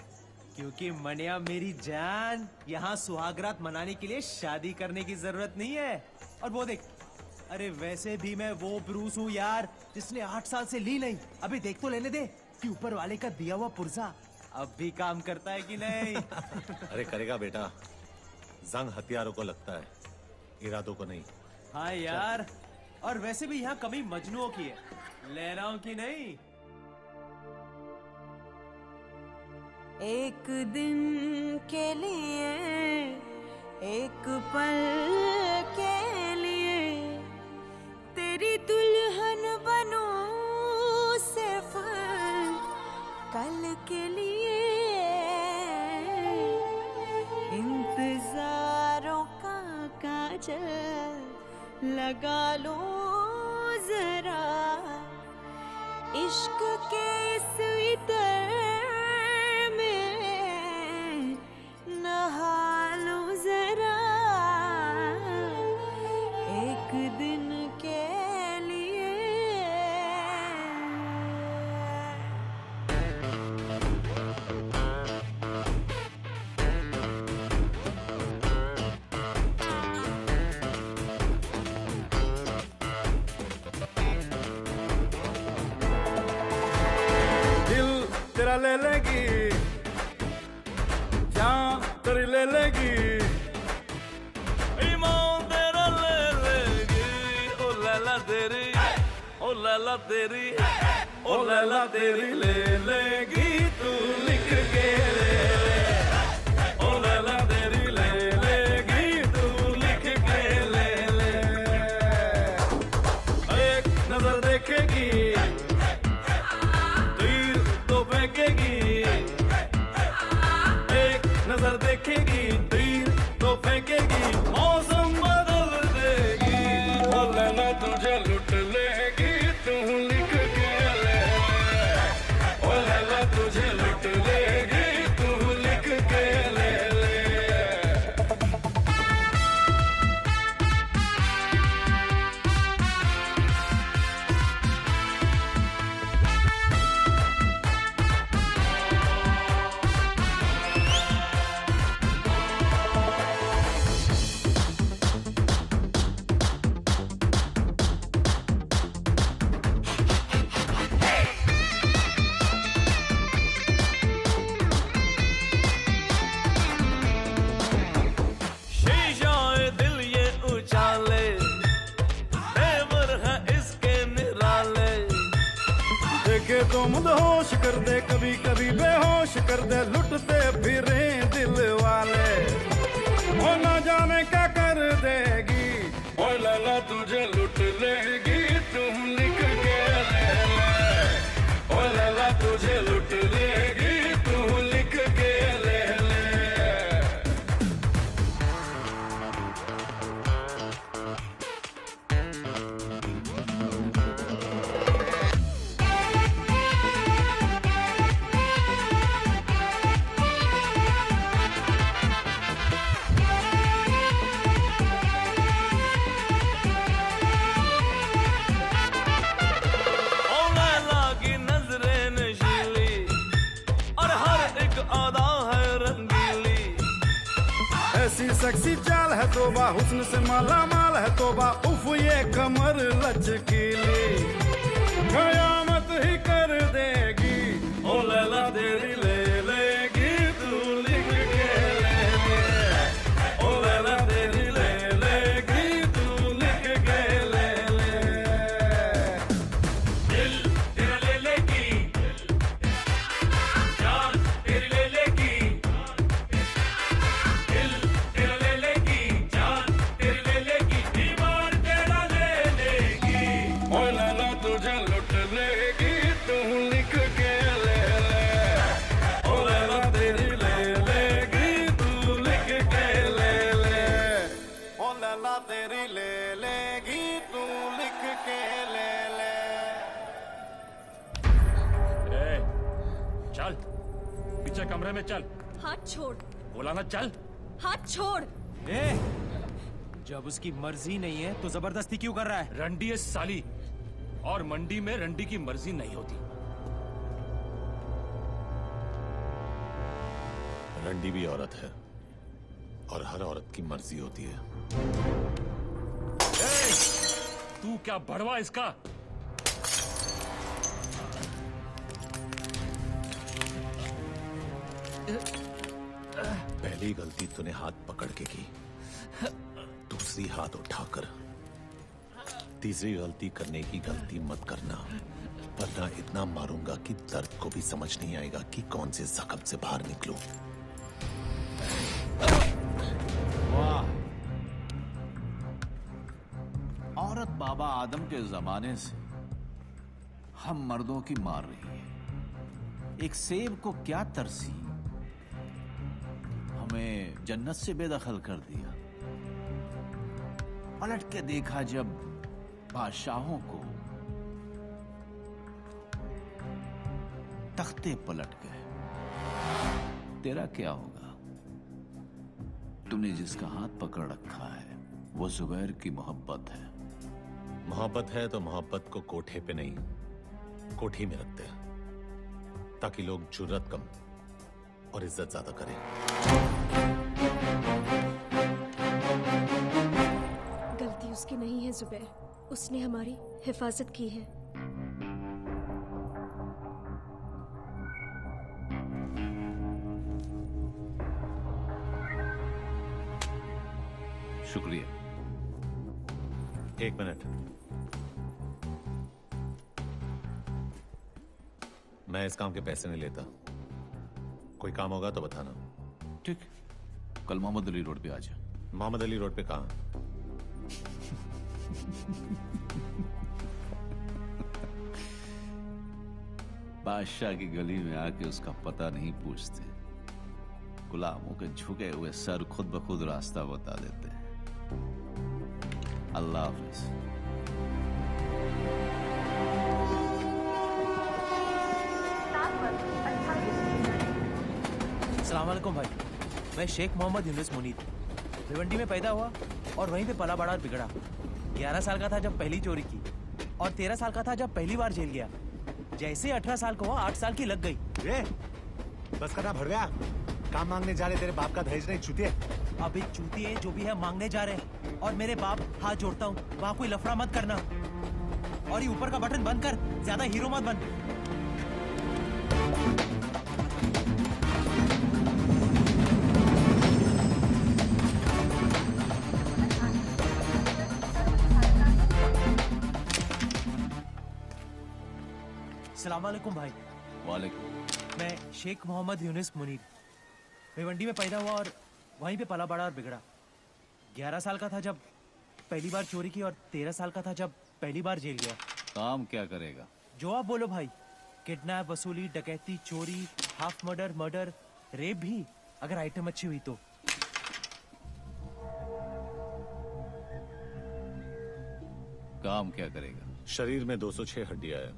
क्योंकि मनिया मेरी जान, यहाँ सुहागरात मनाने के लिए शादी करने की जरूरत नहीं है। और वो देख, अरे वैसे भी मैं वो ब्रूस हूँ यार जिसने 8 साल से ली नहीं। अभी देख तो लेने दे कि ऊपर वाले का दिया हुआ पुर्जा अब भी काम करता है कि नहीं। अरे करेगा बेटा, जंग हथियारों को लगता है, इरादों को नहीं। हाँ यार, और वैसे भी यहाँ कमी मजनुओं की है, ले रहा हूँ कि नहीं। एक दिन के लिए, एक पल के लिए तेरी दुल्हन बनूं सिर्फ कल के लिए। इंतजारों का काजल लगा लो जरा, इश्क के इस इतर में नहा लूं जरा एक दिन के लिए। दिल तेरा ले लेगी, जान तेरी ले लेगी, ईमान तेरा ले लेगी। ओ लैला तेरी, ओ लैला तेरी, ओ लैला तेरी ले लेगी, तू लिख के ले ले। ओ लैला तेरी ले लेगी, तू लिख के ले ले। एक नजर देखेगी, तीर तो फेंकेगी। एक नजर देखेगी, तीर तो फेंकेगी, मौसम बदल देगी। ओ लैला तुझे लुट लेगी, तू लिख के ले। ओ लैला तुझे लुट लेगी, तू लिख के ले ले। शीशाए दिल ये उछाले, तेवर है इसके निराले। देखे तो मुदहोश कर दे, कभी कभी बेहोश कर दे, लुटते फिरे दिल वाले। वो ना जाने क्या कर देगी, ओ लैला तुझे लुट लेगी, तुम लिख के ले ले। ओ लैला तुझे लुट लेगी, तू लिख के ले ले। ओ लैला की नजरें नशीली, और हर एक अदा है रंगीली। ऐसी सेक्सी चाल है तोबा, हुस्न से माला माल है तोबा, उफ ये कमर लचकीली, कयामत ही कर देगी। ओ लैला तेरी ले लेगी, तू लिख के ले ले। ओ लैला तेरी ले लेगी, तू लिख के ले ले। दिल तेरा ले लेगी, जान तेरी ले लेगी। दिल तेरा ले लेगी, जान तेरी ले लेगी, ईमान तेरा ले लेगी। ओ लैला तुझे लुट लेगी, तू लिख के ले ले। ओ लैला तेरी ले लेगी, तू लिख के ले ले। ओ लैला तेरी ले लेगी, तू लिख के ले ले। ए, चल पीछे कमरे में चल। हाथ छोड़, बोला ना चल। हाथ छोड़। ए, जब उसकी मर्जी नहीं है तो जबरदस्ती क्यों कर रहा है? रंडी है साली, और मंडी में रंडी की मर्जी नहीं होती। रंडी भी औरत है, और हर औरत की मर्जी होती है। ए, तू क्या बड़वा इसका? पहली गलती तूने हाथ पकड़ के की, दूसरी हाथ उठाकर, तीसरी गलती करने की गलती मत करना, वरना इतना मारूंगा कि दर्द को भी समझ नहीं आएगा कि कौन से जख्म से बाहर निकलूं। वाह, औरत बाबा आदम के जमाने से हम मर्दों की मार रही है। एक सेब को क्या तरसी, हमें जन्नत से बेदखल कर दिया। पलट के देखा जब बादशाहों को, तख्ते पलट गए। तेरा क्या होगा? तूने जिसका हाथ पकड़ रखा है वो जुबैर की मोहब्बत है। मोहब्बत है तो मोहब्बत को कोठे पे नहीं कोठी में रखते हैं ताकि लोग जुर्रत कम और इज्जत ज्यादा करें। गलती उसकी नहीं है जुबैर, उसने हमारी हिफाजत की है। शुक्रिया। एक मिनट, मैं इस काम के पैसे नहीं लेता। कोई काम होगा तो बताना। ठीक, कल मोहम्मद अली रोड पे आ जा। मोहम्मद अली रोड पे कहाँ? बादशाह की गली में आके उसका पता नहीं पूछते, गुलामों के झुके हुए सर खुद ब खुद रास्ता बता देते हैं। अल्लाह हाफिज। अस्सलाम वालेकुम भाई, मैं शेख मोहम्मद यूनुस मुनीर भिवंडी में पैदा हुआ और वहीं पे पला बड़ा और बिगड़ा। 11 साल का था जब पहली चोरी की और 13 साल का था जब पहली बार जेल गया। जैसे 18 साल का हुआ 8 साल की लग गई। बस करना भर गया। काम मांगने जा रहे तेरे बाप का दहेज नहीं चूतिए। अभी चूतिए जो भी है मांगने जा रहे हैं और मेरे बाप हाथ जोड़ता हूँ वहाँ कोई लफड़ा मत करना और ये ऊपर का बटन बंद कर, ज्यादा हीरो मत बन। अस्सलाम वालेकुम भाई। वालेकुम। मैं शेख मोहम्मद यूनुस मुनीर भिवंडी में पैदा हुआ और वहीं पे पला बड़ा और बिगड़ा। 11 साल का था जब पहली बार चोरी की और 13 साल का था जब पहली बार जेल गया। काम क्या करेगा? जो आप बोलो भाई, किडनैप, वसूली, डकैती, चोरी, हाफ मर्डर, रेप भी, अगर आइटम अच्छी हुई तो। काम क्या करेगा? शरीर में 206 हड्डियां हैं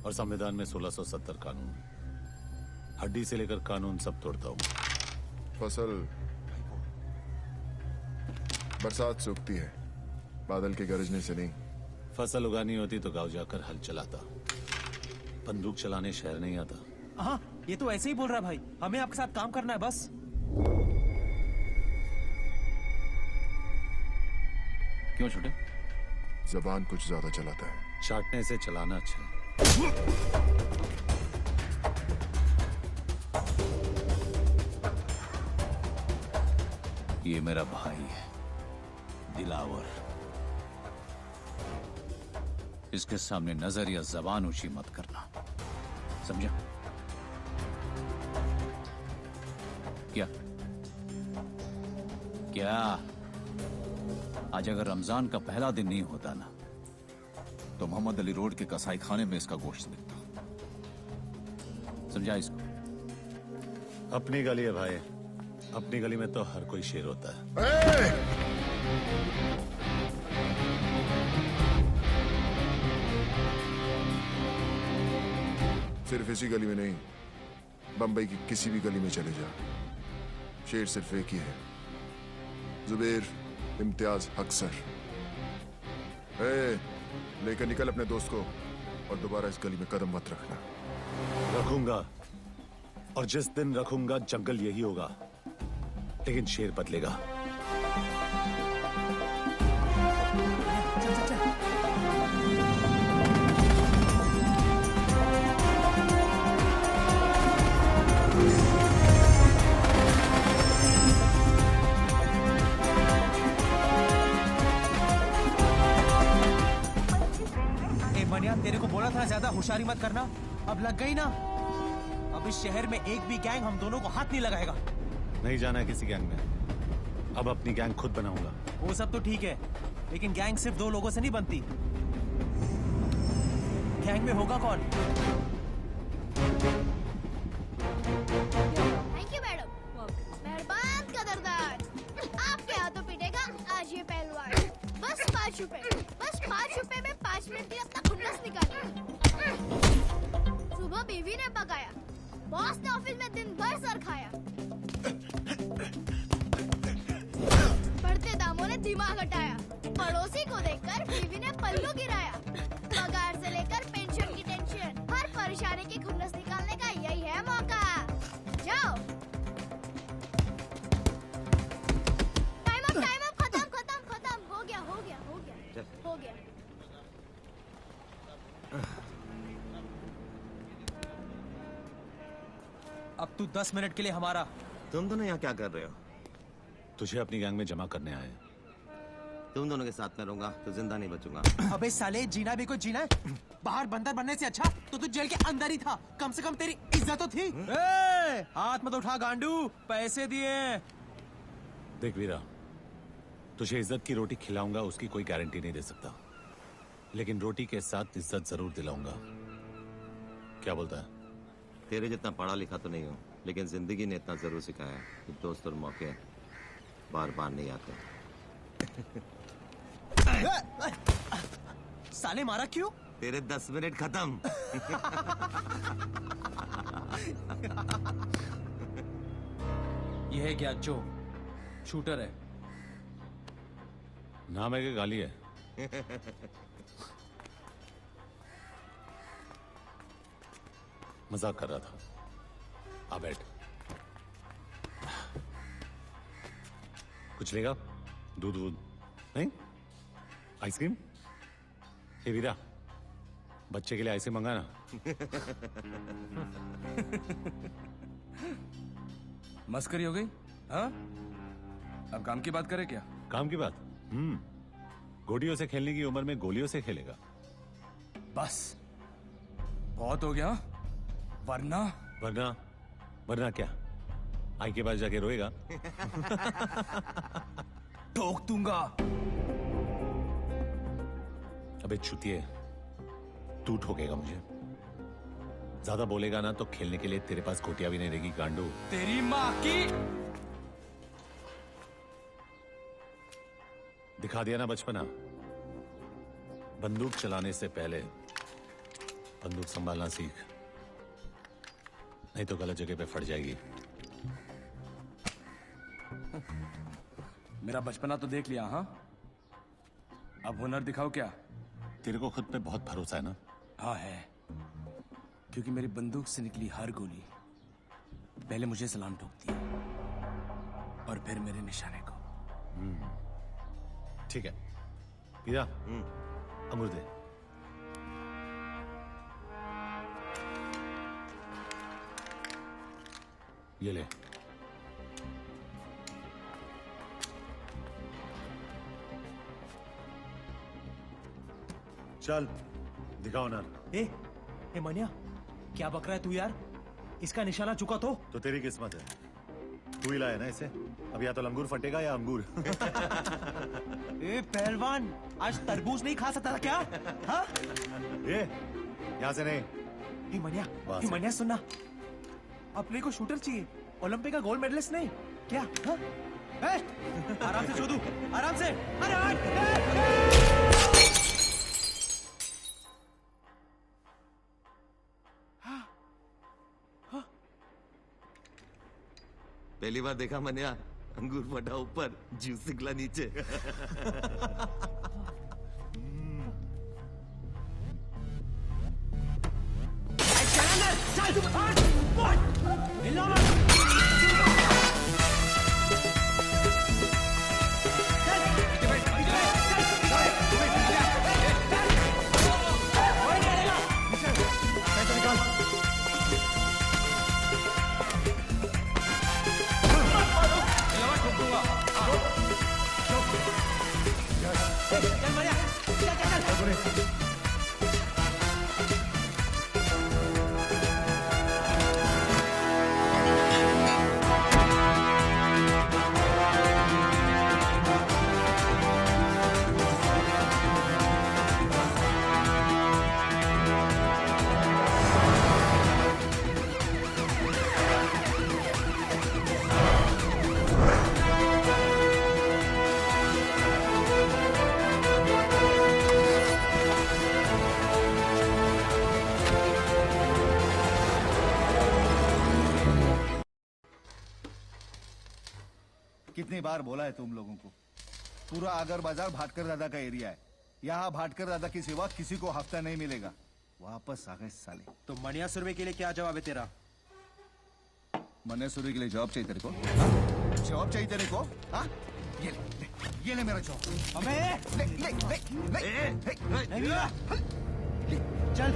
और संविधान में 1670 कानून। हड्डी से लेकर कानून सब तोड़ता हूँ। फसल बरसात से उगती है, बादल के गरजने से नहीं। फसल उगानी होती तो गांव जाकर हल चलाता, बंदूक चलाने शहर नहीं आता। हाँ, ये तो ऐसे ही बोल रहा है भाई। हमें आपके साथ काम करना है बस। क्यों छोटे? जबान कुछ ज्यादा चलाता है। चाटने से चलाना अच्छा है। ये मेरा भाई है दिलावर। इसके सामने नजर या जबान ऊंची मत करना, समझा? क्या क्या आज अगर रमजान का पहला दिन नहीं होता ना तो मोहम्मद अली रोड के कसाई खाने में इसका गोश्त बिकता। समझा इसको? अपनी गली है भाई, अपनी गली में तो हर कोई शेर होता है। सिर्फ इसी गली में नहीं, बंबई की किसी भी गली में चले जा, शेर सिर्फ एक ही है, जुबैर इम्तियाज अक्सर। लेकर निकल अपने दोस्त को और दोबारा इस गली में कदम मत रखना। रखूंगा, और जिस दिन रखूंगा जंगल यही होगा, लेकिन शेर बदलेगा। मनिया, तेरे को बोला था ज्यादा होशियारी मत करना, अब लग गई ना। अब इस शहर में एक भी गैंग हम दोनों को हाथ नहीं लगाएगा। नहीं जाना है किसी गैंग में, अब अपनी गैंग खुद बनाऊंगा। वो सब तो ठीक है, लेकिन गैंग सिर्फ 2 लोगों से नहीं बनती। गैंग में होगा कौन? Thank you madam. मेहरबान कदरदान। आपके हाथों पीटेगा आज ये पहलवान। बस 5 रुपए, बस 5 रुपए में 5 मिनट में अपना खुन्नस निकालिए। सुबह बीवी ने पकाया, बॉस ने ऑफिस में दिन भर सर खाया, बढ़ते दामों ने दिमाग हटाया, पड़ोसी को देखकर बीवी ने पल्लू गिराया, पगार से लेकर पेंशन की टेंशन, हर परेशानी की खुन्नस निकालने का यही है मौका। जाओ। टाइम अप, खत्म, हो गया। अब तू 10 मिनट के लिए हमारा। तुम दोनों यहाँ क्या कर रहे हो? तुझे अपनी गैंग में जमा करने आए। तुम दोनों के साथ में रहूंगा तो जिंदा नहीं बचूंगा। अबे साले, जीना भी कोई जीना है। बाहर बंदर बनने से अच्छा तो तू जेल के अंदर ही था, कम से कम तेरी इज्जत तो थी। हाथ मत उठा गांडू, पैसे दिए। देख वीरा, तुझे इज्जत की रोटी खिलाऊंगा उसकी कोई गारंटी नहीं दे सकता, लेकिन रोटी के साथ इज्जत जरूर दिलाऊंगा। क्या बोलता है? तेरे जितना पढ़ा लिखा तो नहीं हूँ, लेकिन जिंदगी ने इतना जरूर सिखाया कि दोस्त और मौके बार बार नहीं आते। साले मारा क्यों? तेरे 10 मिनट खत्म। यह है क्या? जो शूटर है। नाम है कि गाली है? मजाक कर रहा था। आ बैठ। कुछ लेगा? दूध नहीं? आइसक्रीम? हे वीरा, बच्चे के लिए आइसक्रीम मंगाना। मस्करी हो गई? हाँ? अब काम की बात करें क्या? काम की बात? गोटियों से खेलने की उम्र में गोलियों से खेलेगा। बस बहुत हो गया। वरना क्या? आई के पास जाके रोएगा? ठोक दूंगा। अबे चुतिए, तू ठोकेगा मुझे। ज्यादा बोलेगा ना तो खेलने के लिए तेरे पास गोटियां भी नहीं रहेगी गांडू। तेरी माँ की। दिखा दिया ना बचपना। बंदूक चलाने से पहले बंदूक संभालना सीख, नहीं तो गलत जगह पे फट जाएगी। मेरा बचपना तो देख लिया। हाँ, अब हुनर दिखाओ क्या? तेरे को खुद पे बहुत भरोसा है ना? हाँ है, क्योंकि मेरी बंदूक से निकली हर गोली पहले मुझे सलाम ठोकती है और फिर मेरे निशाने को। ठीक है वीरा, अंगूर दे। ये ले। चल दिखाओ ना। ए मनिया, क्या बक रहा है तू यार? इसका निशाना चुका तो तेरी किस्मत है, तू ही लाया ना इसे। अब या तो लंगूर फटेगा या अंगूर। ए पहलवान, आज तरबूज नहीं खा सकता था क्या? हाँ? यहाँ से नहीं। हिमनिया सुनना, अपने को शूटर चाहिए, ओलंपिक का गोल्ड मेडलिस्ट नहीं क्या? हाँ? आराम से चोदू, आराम से। पहली बार देखा मनिया, अंगूर फटा ऊपर, जूस निकला नीचे। कितनी बार बोला है तुम लोगों को, पूरा आगर बाजार भाटकर दादा का एरिया है। यहाँ भाटकर दादा की सिवा किसी को हफ्ता नहीं मिलेगा। वापस आ गए साले। तो मनिया सुरवे के लिए क्या जवाब है तेरा? मनिया सुरवे के लिए जॉब चाहिए तेरे को? जॉब चाहिए तेरे को? हाँ? ये ले मेरा जॉब। चल।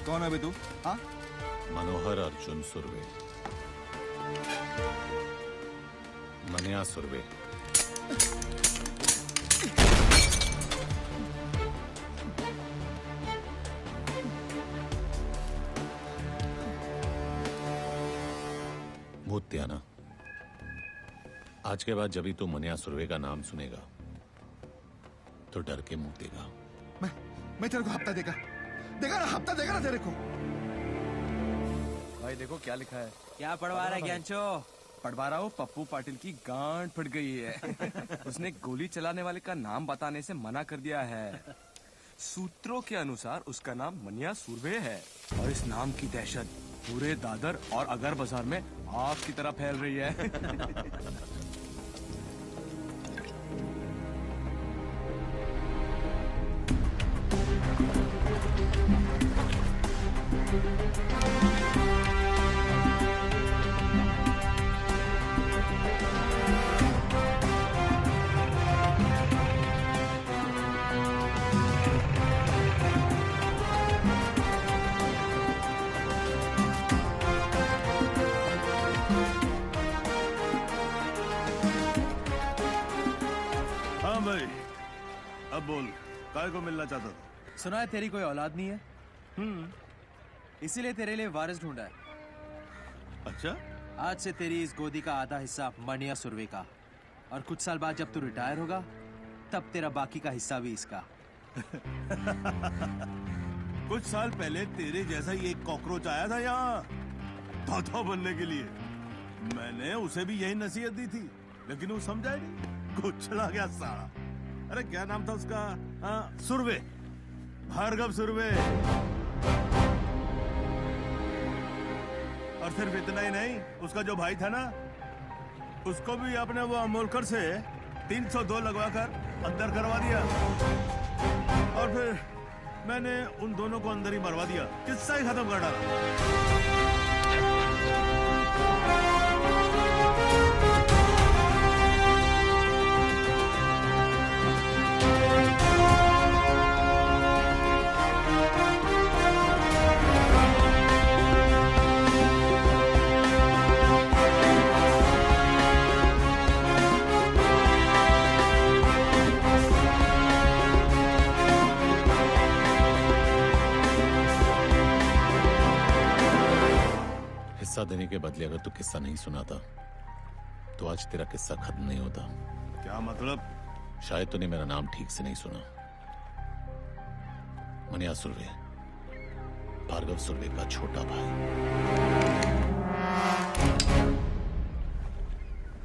कौन है बे तू? हाँ? मनोहर अर्जुन सुरवे, मनिया सुरवे। भूत्याना, आज के बाद जब भी तू मनिया सुरवे का नाम सुनेगा तो डर के मुंह देगा। मैं तेरे को हफ्ता देगा ना, हफ्ता देगा ना तेरे को। भाई देखो क्या लिखा है। क्या पढ़वा रहा है ज्ञानचो? पढ़वा रहा हूँ, पप्पू पाटिल की गांड फट गई है। उसने गोली चलाने वाले का नाम बताने से मना कर दिया है। सूत्रों के अनुसार उसका नाम मनिया सुरवे है और इस नाम की दहशत पूरे दादर और अगर बाजार में आग की तरह फैल रही है। हाँ भाई, अब बोल, काय को मिलना चाहता था? सुना है तेरी कोई औलाद नहीं है? इसीलिए तेरे लिए वारिस ढूंढा है। अच्छा? आज से तेरी इस गोदी का आधा हिस्सा मनिया सुरवे का, और कुछ साल बाद जब तू रिटायर होगा तब तेरा बाकी का हिस्सा भी इसका। कुछ साल पहले तेरे जैसा ही एक कॉकरोच आया था यहाँ तोता बनने के लिए। मैंने उसे भी यही नसीहत दी थी, लेकिन वो समझा ही नहीं, कुछ चला गया साला। अरे क्या नाम था उसका? सुरवे, भार्गव सुरवे। और सिर्फ इतना ही नहीं, उसका जो भाई था ना, उसको भी आपने वो अमोलकर से 302 लगवाकर अंदर करवा दिया। और फिर मैंने उन दोनों को अंदर ही मरवा दिया, किस्सा ही खत्म कर डाला। हिस्सा देने के बदले अगर तू किस्सा नहीं सुनाता तो आज तेरा किस्सा खत्म नहीं होता। क्या मतलब? शायद तूने मेरा नाम ठीक से नहीं सुना। मनिया सुरवे, भार्गव सुरवे का छोटा भाई।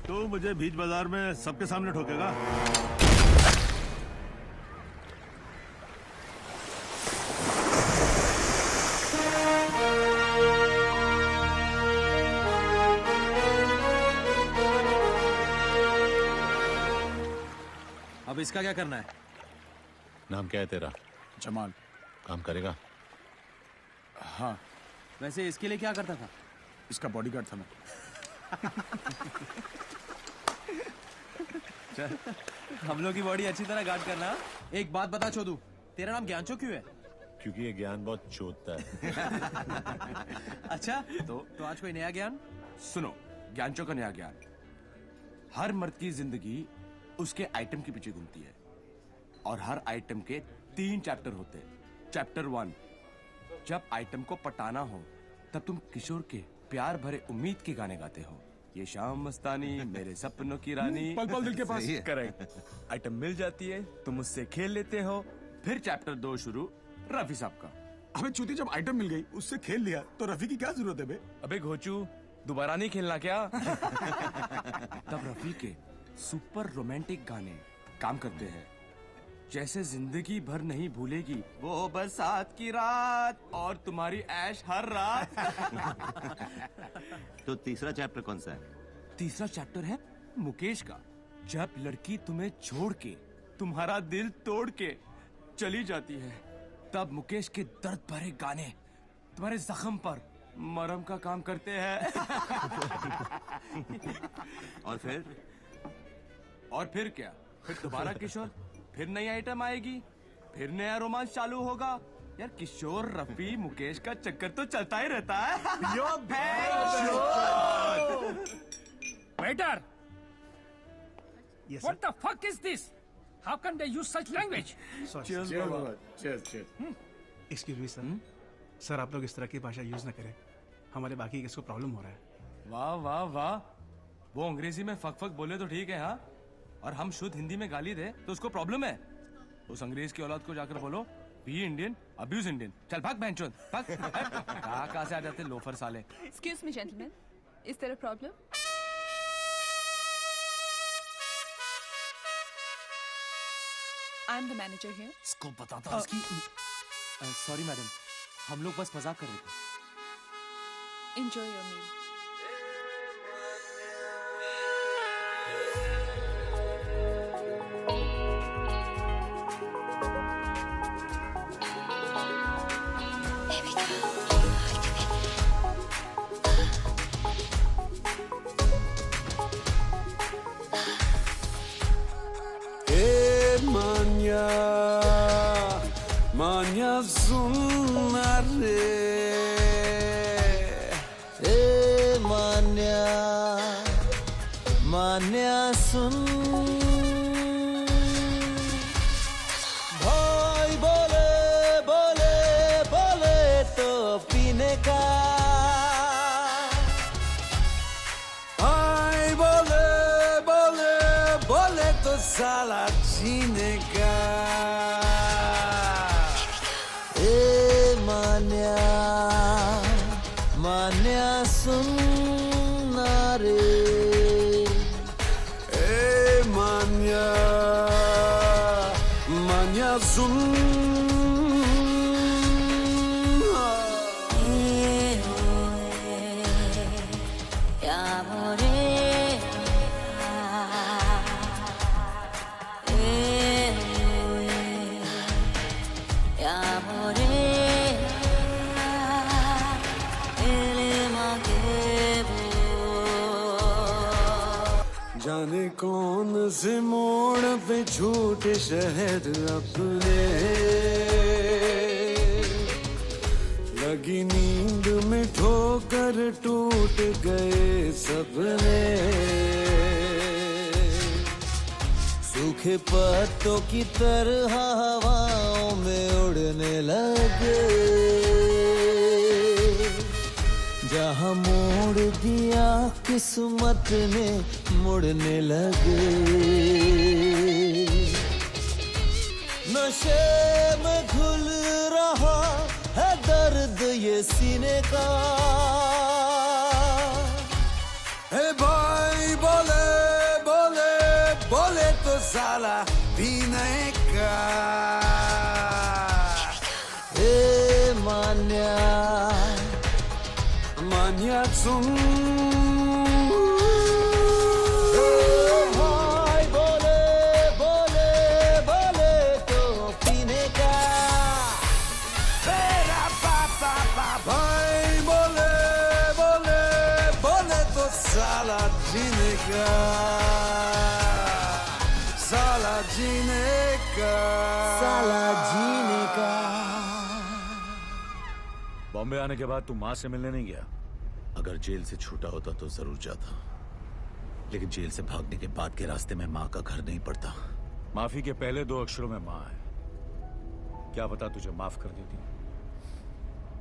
तो मुझे बीच बाजार में सबके सामने ठोकेगा? अब इसका क्या करना है? नाम क्या है तेरा? जमाल। काम करेगा? हाँ। वैसे इसके लिए क्या करता था? इसका बॉडीगार्ड था मैं। चल, हम लोग की बॉडी अच्छी तरह गार्ड करना। एक बात बता छोदू, तेरा नाम ज्ञानचो क्यों है? क्योंकि ये ज्ञान बहुत चोदता है। अच्छा, तो आज कोई नया ज्ञान? सुनो, ज्ञानचो का नया ज्ञान। हर मर्द की जिंदगी उसके आइटम के पीछे घूमती है और हर आइटम के 3 चैप्टर होते हैं। चैप्टर 1, जब आइटम को पटाना हो तब तुम किशोर के प्यार भरे उम्मीद के गाने गाते हो। ये शाम मस्तानी मेरे सपनों की रानी। पल पल दिल के पास। सही है। करेक्ट। आइटम मिल जाती है, तुम उससे खेल लेते हो, फिर चैप्टर 2 शुरू रफी साहब का। अबे चूती, जब आइटम मिल गई उससे खेल लिया तो रफी की क्या जरूरत है बे? अबे घोचू, दोबारा नहीं खेलना क्या? तब रफी के सुपर रोमांटिक गाने काम करते हैं, जैसे जिंदगी भर नहीं भूलेगी वो बरसात की रात और तुम्हारी ऐश हर रात। तो तीसरा चैप्टर कौन सा है? तीसरा चैप्टर है मुकेश का। जब लड़की तुम्हें छोड़ के, तुम्हारा दिल तोड़ के चली जाती है, तब मुकेश के दर्द भरे गाने तुम्हारे जख्म पर मरहम का काम करते हैं। और फिर क्या? फिर दोबारा किशोर, फिर नई आइटम आएगी, फिर नया रोमांस चालू होगा। यार किशोर रफी मुकेश का चक्कर तो चलता ही रहता है। Waiter! What the fuck is this? How can they use such language? Excuse me sir, sir आप लोग इस तरह की भाषा यूज ना करें, हमारे बाकी गेस्ट को प्रॉब्लम हो रहा है। वाह वाह वाह, वो अंग्रेजी में फक फक बोले तो ठीक है, हाँ, और हम शुद्ध हिंदी में गाली दे तो उसको प्रॉब्लम है। उस अंग्रेज की औलाद को जाकर बोलो बी इंडियन अब्यूज इंडियन। चल भाग बेंचों, भाग। कहाँ से आ जाते लोफर साले। Excuse me gentleman, is there a problem? I am the manager here. इसको बताता इसकी। सॉरी मैडम, हम लोग बस मजाक कर रहे थे। Enjoy your meal. Manya sunare, manya sun, भाई बोले बोले बोले तो पीने का, भाई बोले बोले बोले तो साला जीने का। मान्या सुनना रे, मान्या मान्या सुन। जाने कौन से मोड़ पे झूठे शहद अपने, लगी नींद में ठोकर टूट गए सपने। सूखे पत्तों की तरह हवाओं में उड़ने लगे, जहाँ मोड़ दिया किस्मत ने मुड़ने लगे। नशे में घुल रहा है दर्द ये सीने का, हे भाई बोले बोले बोले तो साला पीने का। मान्या मान्या सुन, भाई बोले बोले बोले तो पीने का। तेरा पापा भाई बोले बोले बोले तो साला जीने का, साला जीने का, साला जीने का। बॉम्बे आने के बाद तू माँ से मिलने नहीं गया? अगर जेल से छूटा होता तो जरूर जाता, लेकिन जेल से भागने के बाद के रास्ते में माँ का घर नहीं पड़ता। माफी के पहले 2 अक्षरों में माँ है। क्या पता तुझे माफ कर देती?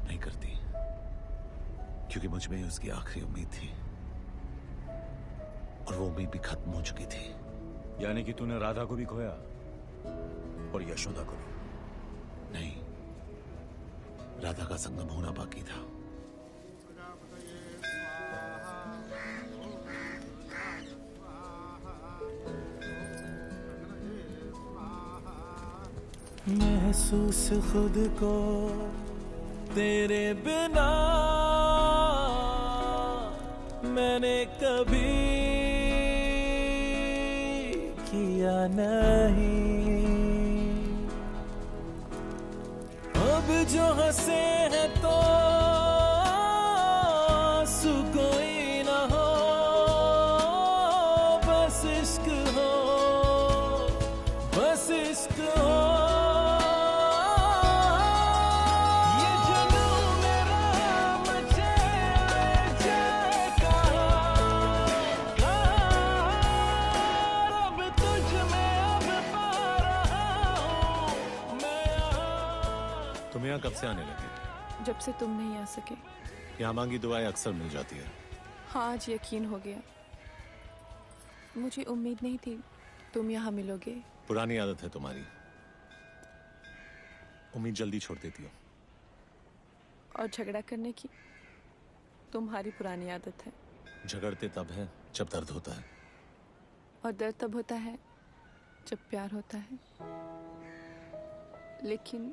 नहीं करती, क्योंकि मुझ में उसकी आखिरी उम्मीद थी। और वो उम्मीद भी खत्म हो चुकी थी। यानी कि तूने राधा को भी खोया और यशोदा को भी? नहीं, राधा का संगम होना बाकी था। महसूस खुद को तेरे बिना मैंने कभी किया नहीं। अब जो हंसे हैं तो आंसू कोई ना हो, बस इश्क हो, बस इश्क हो। तुम यहाँ कब से आने लगे? जब से तुम नहीं आ सके। यहाँ मांगी दुआएं अक्सर मिल जाती है। हाँ, आज यकीन हो गया। मुझे उम्मीद नहीं थी तुम यहाँ मिलोगे। पुरानी आदत है तुम्हारी, उम्मीद जल्दी छोड़ देती हो। और झगड़ा करने की तुम्हारी पुरानी आदत है। झगड़ते तब है जब दर्द होता है। और दर्द तब होता है जब प्यार होता है। लेकिन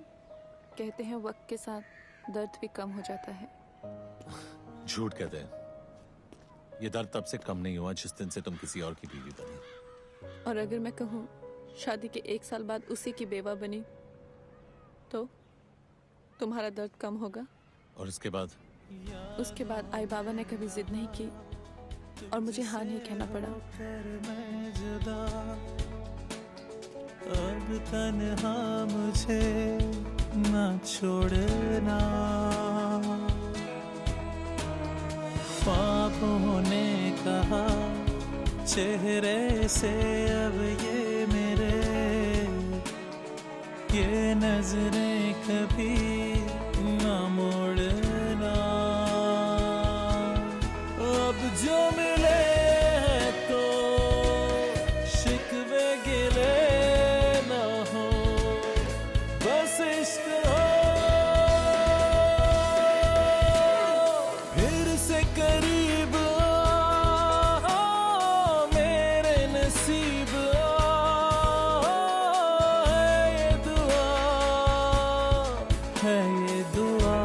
कहते हैं वक्त के साथ दर्द भी कम हो जाता है। झूठ कहते हैं। ये दर्द तब से कम नहीं हुआ जिस दिन से तुम किसी और की बीवी बनी। और अगर मैं कहूँ शादी के 1 साल बाद उसी की बेवा बनी तो तुम्हारा दर्द कम होगा? और इसके बाद? उसके बाद आई बाबा ने कभी जिद नहीं की और मुझे हाँ नहीं कहना पड़ा। अब तन्हा मुझे ना छोड़ना, ख्वाबों ने कहा चेहरे से अब ये मेरे, ये नजरें कभी ना मोड़ना। अब जो मिले हैं तो शिकवे गिले ना हो, बस इश्क हो। फिर से करीब आ, मेरे नसीब आ, है ये दुआ, है ये दुआ।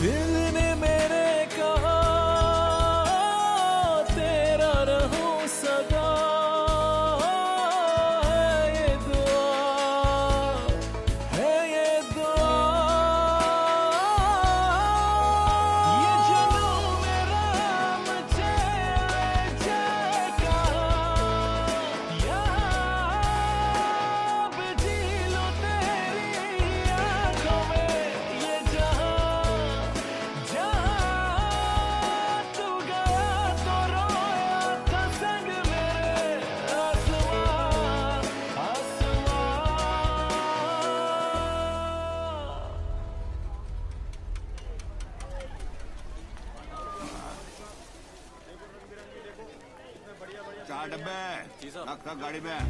दिल ने मेरे कहा तेरा रहूं सदा, है ये दुआ, है ये दुआ। ये जुनून मेरा मुझे ले जाएगा, यहाँ अब जी लूं तेरी आँखों में। ये जहाँ जहाँ तू गया तो रोया था संग मेरे, आसमां आसमां। चार डब्बे रख गाड़ी में।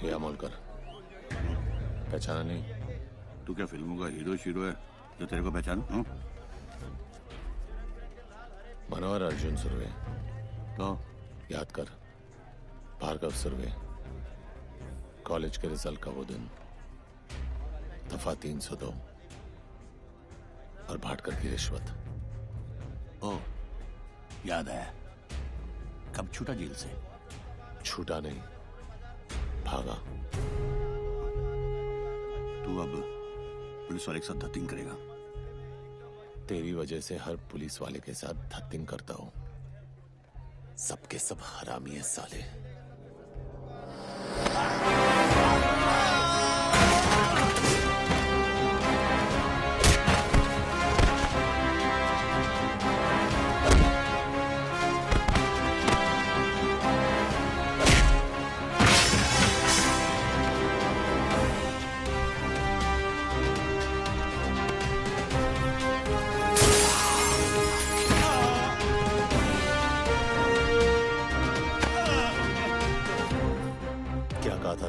ये अमोल कर। पहचाना नहीं? तू क्या फिल्मों का हीरो शीरो है जो तेरे को पहचान? मनोहर अर्जुन सुरवे। तो याद कर, भार्गव सुरवे। कॉलेज के रिजल्ट का वो दिन, दफा 302 और भाटकर की रिश्वत। ओ याद है। कब छूटा जेल से? छूटा नहीं, भागा। तू अब पुलिस वाले के साथ धत्तिंग करेगा? तेरी वजह से हर पुलिस वाले के साथ धत्तिंग करता हूं। सबके सब हरामी है साले।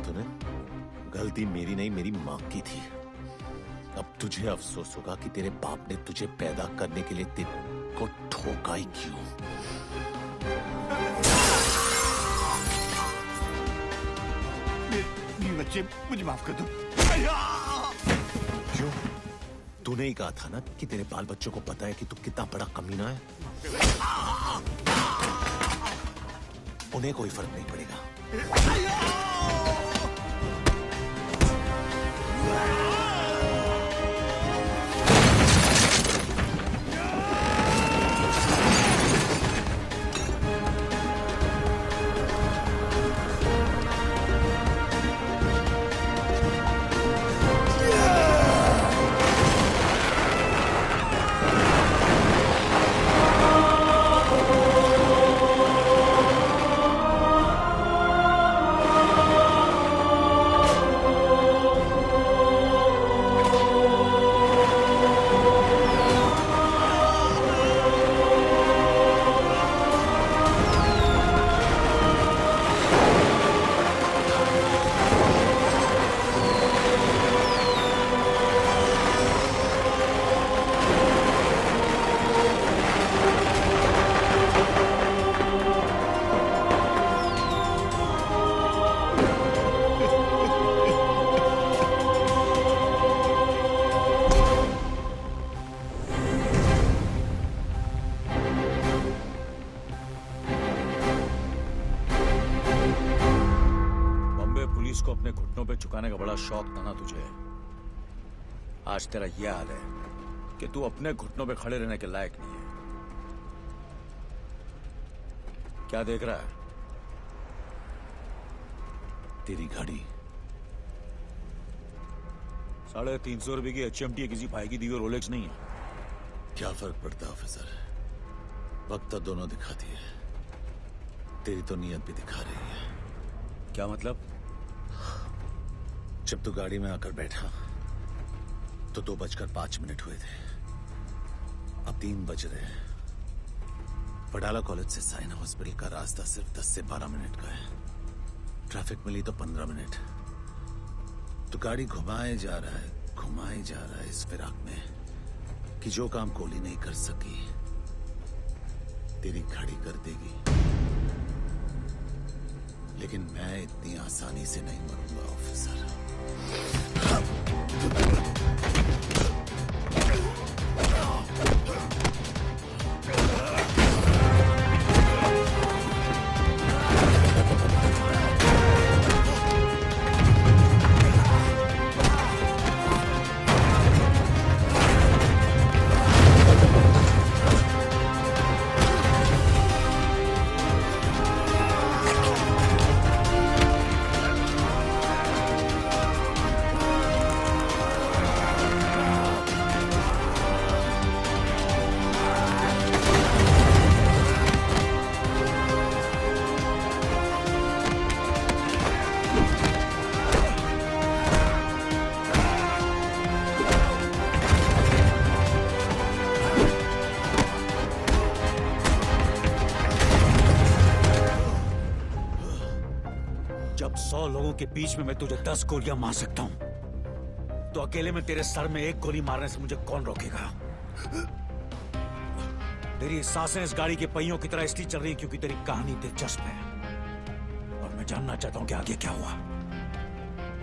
तूने? गलती मेरी नहीं, मेरी माँ की थी। अब तुझे अफसोस होगा कि तेरे बाप ने तुझे पैदा करने के लिए तेरे को ठोका ही क्यों। बच्चे मुझे माफ कर दो। क्यों? तूने ही कहा था ना कि तेरे बाल बच्चों को पता है कि तू कितना बड़ा कमीना है। उन्हें कोई फर्क नहीं पड़ेगा। को अपने घुटनों पे झुकाने का बड़ा शौक था ना तुझे। आज तेरा यह हाल है कि तू अपने घुटनों पे खड़े रहने के लायक नहीं है। क्या देख रहा है? तेरी गाड़ी। 350 रुपए की HMT किसी भाई की दी हुई रोलेक्स नहीं है। क्या फर्क पड़ता है ऑफिसर, वक्त तो दोनों दिखाती है। तेरी तो नीयत भी दिखा रही है। क्या मतलब? जब तू गाड़ी में आकर बैठा तो 2:05 हुए थे। अब 3 बज रहे हैं। पडाला कॉलेज से साइना हॉस्पिटल का रास्ता सिर्फ 10 से 12 मिनट का है। ट्रैफिक मिली तो 15 मिनट। तो गाड़ी घुमाए जा रहा है इस फिराक में कि जो काम कोहली नहीं कर सकी तेरी गाड़ी कर देगी। लेकिन मैं इतनी आसानी से नहीं मरूंगा ऑफिसर। जब 100 लोगों के बीच में मैं तुझे 10 गोलियां मार सकता हूं तो अकेले में तेरे सर में 1 गोली मारने से मुझे कौन रोकेगा? तेरी सांसें इस गाड़ी के पहियों की तरह इसलिए चल रही है क्योंकि तेरी कहानी दिलचस्प है और मैं जानना चाहता हूं कि आगे क्या हुआ।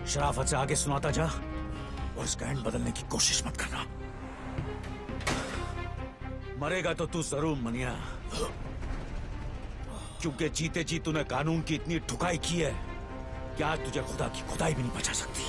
शराफत से आगे सुनाता जा और इसका एंड बदलने की कोशिश मत करना। मरेगा तो तू जरूर मनिया, क्योंकि जीते जी तूने कानून की इतनी ठुकाई की है कि आज तुझे खुदा की खुदाई भी नहीं बचा सकती।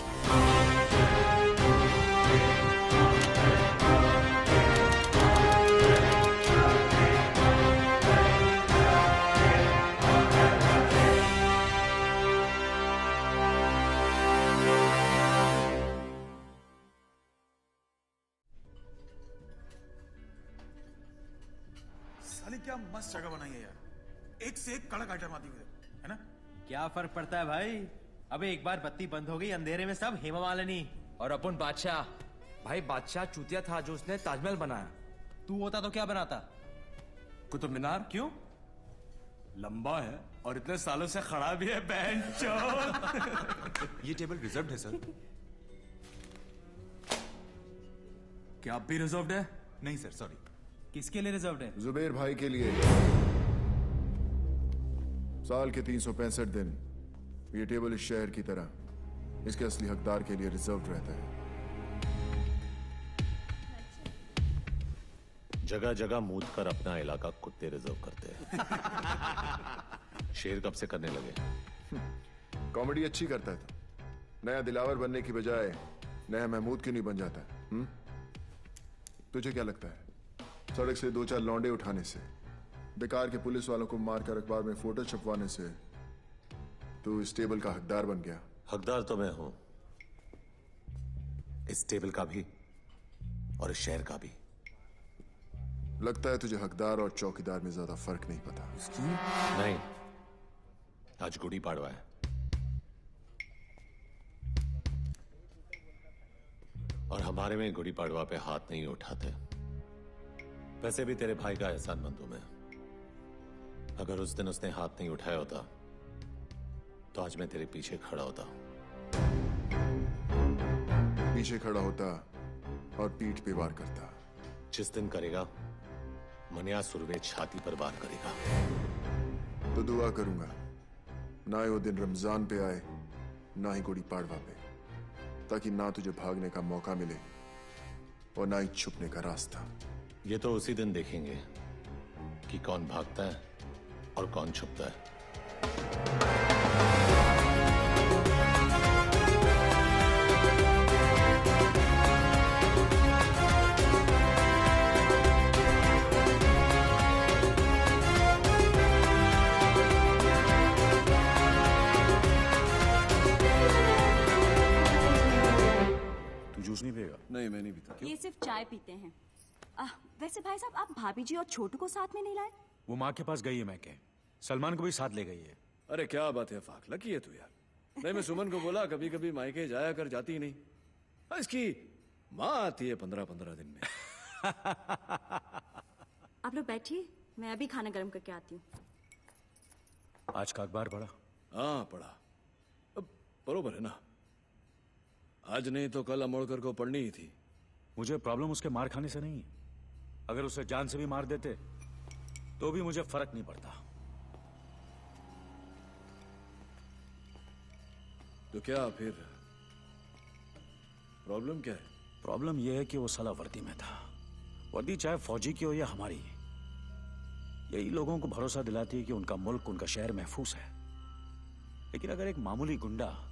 साली क्या मस्त जगह बनाई है यार। एक से एक कड़क आइटम आती हुई है ना। क्या फर्क पड़ता है भाई? अबे एक बार बत्ती बंद हो गई, अंधेरे में सब हेमा मालिनी। और अपन बादशाह। भाई बादशाह चूतिया था जो उसने ताजमहल बनाया। तू होता तो क्या बनाता? कुतुब मीनार। क्यों? लंबा है और इतने सालों से खड़ा भी है बेंचो। ये टेबल रिजर्व्ड है सर। क्या आप भी रिजर्व्ड है? नहीं सर, सॉरी। किसके लिए रिजर्व्ड है? जुबेर भाई के लिए। साल के 365 दिन ये टेबल इस शहर की तरह इसके असली हकदार के लिए रिजर्व्ड रहता है। जगह जगह मूत कर अपना इलाका कुत्ते रिजर्व करते हैं। शेर कब से करने लगे? कॉमेडी अच्छी करता है तो नया दिलावर बनने की बजाय नया महमूद क्यों नहीं बन जाता? तुझे क्या लगता है सड़क से 2-4 लौंडे उठाने से, बेकार के पुलिस वालों को मारकर अखबार में फोटो छपवाने से तू इस टेबल का हकदार बन गया? हकदार तो मैं हूं, इस टेबल का भी और इस शहर का भी। लगता है तुझे हकदार और चौकीदार में ज्यादा फर्क नहीं पता। नहीं, आज गुड़ी पाड़वा है और हमारे में गुड़ी पाड़वा पे हाथ नहीं उठाते। वैसे भी तेरे भाई का एहसानमंद हूं मैं। अगर उस दिन उसने हाथ नहीं उठाया होता तो आज मैं तेरे पीछे खड़ा होता। पीछे खड़ा होता और पीठ पे वार करता। जिस दिन करेगा मनिया सुरवे छाती पर वार करेगा। तो दुआ करूंगा ना ही वो दिन रमजान पे आए ना ही गुड़ी पाड़वा पे, ताकि ना तुझे भागने का मौका मिले और ना ही छुपने का रास्ता। ये तो उसी दिन देखेंगे कि कौन भागता है और कौन छुपता है। जूस नहीं पिएगा? नहीं, मैं नहीं पीता। ये सिर्फ चाय पीते हैं। वैसे भाई साहब, आप भाभी जी और छोटू को साथ में नहीं लाए? वो माँ के पास गई है मैके, सलमान को भी साथ ले गई है। अरे क्या बात है फाक, लकी है तू यार। नहीं, मैं सुमन को बोला कभी कभी मायके जाया कर, जाती नहीं। इसकी माँ आती है 15-15 दिन में। आप लोग बैठिए, मैं अभी खाना गर्म करके आती हूँ। आज का अखबार पढ़ा? हाँ पढ़ा। अब बरोबर है ना, आज नहीं तो कल अमोड़कर को पढ़नी ही थी। मुझे प्रॉब्लम उसके मार खाने से नहीं है। अगर उसे जान से भी मार देते तो भी मुझे फर्क नहीं पड़ता। तो क्या फिर प्रॉब्लम क्या है? प्रॉब्लम यह है कि वो साला वर्दी में था। वर्दी चाहे फौजी की हो या हमारी, यही लोगों को भरोसा दिलाती है कि उनका मुल्क, उनका शहर महफूज है। लेकिन अगर एक मामूली गुंडा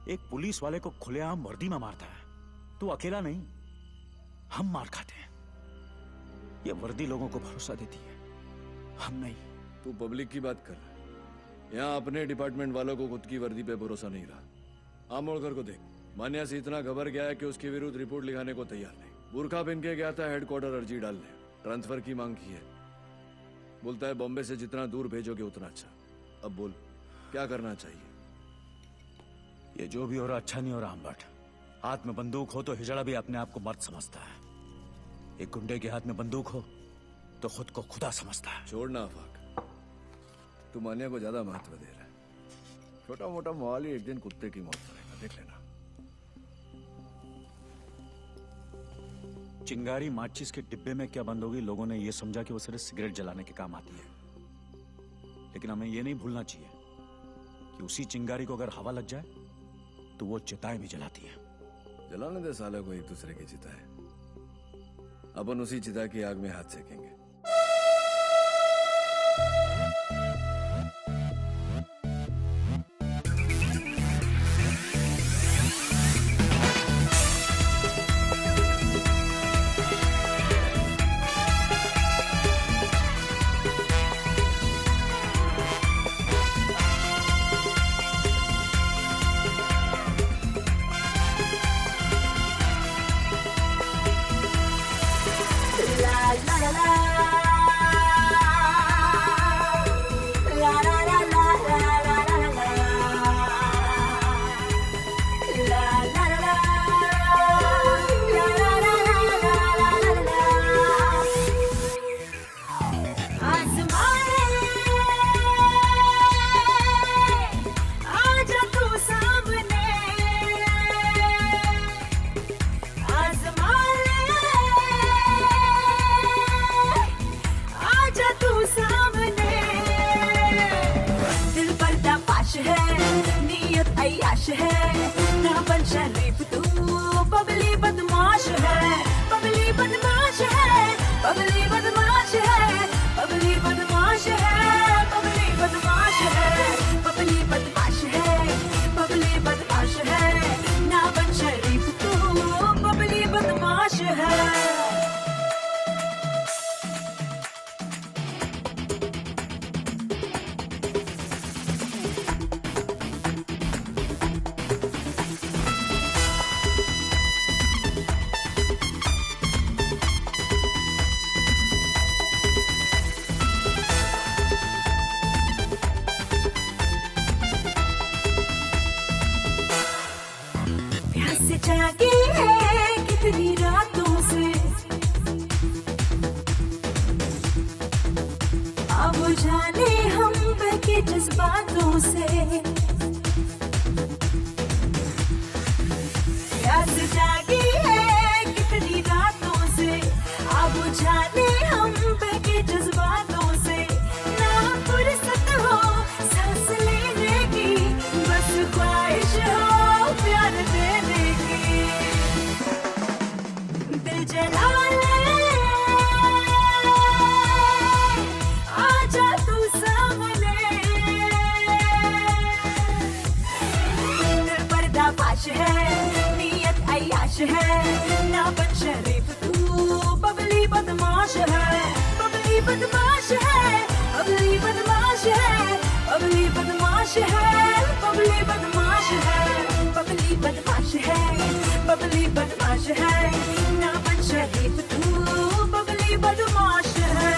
एक पुलिस वाले को खुलेआम वर्दी में मारता है तो अकेला नहीं, हम मार खाते हैं। ये वर्दी लोगों को भरोसा देती है, हम नहीं। तू पब्लिक की बात कर। यहाँ अपने डिपार्टमेंट वालों को खुद की वर्दी पे भरोसा नहीं रहा। आमोड़कर को देख, मान्या से इतना घबर गया है कि उसके विरुद्ध रिपोर्ट लिखाने को तैयार नहीं। बुरखा पहन के गया था हेडक्वार्टर अर्जी डालने, ट्रांसफर की मांग की है। बोलता है बॉम्बे से जितना दूर भेजोगे उतना अच्छा। अब बोल क्या करना चाहिए? ये जो भी हो रहा अच्छा नहीं हो रहा अम्बट। हाथ में बंदूक हो तो हिजड़ा भी अपने आप को मर्द समझता है। एक गुंडे के हाथ में बंदूक हो तो खुद को खुदा समझता है। छोड़ना आफाक, तू मान्या को ज्यादा महत्व दे रहा है। छोटा मोटा मोहाली एक दिन कुत्ते की मौत करेगा, देख लेना। चिंगारी माचिस के डिब्बे में क्या बंद होगी, लोगों ने यह समझा कि वो सिर्फ सिगरेट जलाने के काम आती है। लेकिन हमें यह नहीं भूलना चाहिए कि उसी चिंगारी को अगर हवा लग जाए तो वो चिताएं भी जलाती है। जलाने दे साले को एक दूसरे की चिता है। अपन उसी चिता की आग में हाथ सेकेंगे। la la la बदमाश है ना बन शरीफ तू बबली बदमाश है बबली बदमाश है बबली बदमाश है बबली बदमाश है बबली बदमाश है बबली बदमाश है बबली बदमाश है ना बन शरीफ तू बबली बदमाश है प्यास जागी है कितनी रातों से अब जाने हम बहके जज्बातों से प्यास जागी है कितनी रातों से अब जाने हम बहके जज्बातों से ना फुर्सत हो सांस लेने की बस ख्वाहिश हो प्यार देने की दिल जला ले आजा तू सामने दिल पर्दाफाश है नीयत अय्याश है ना बन शरीफ तू बबली बदमाश है बबली बदमाश है बबली बदमाश है बबली बदमाश है बबली बदमाश है बबली बदमाश है बबली बदमाश है ना बन शरीफ तू बबली बदमाश है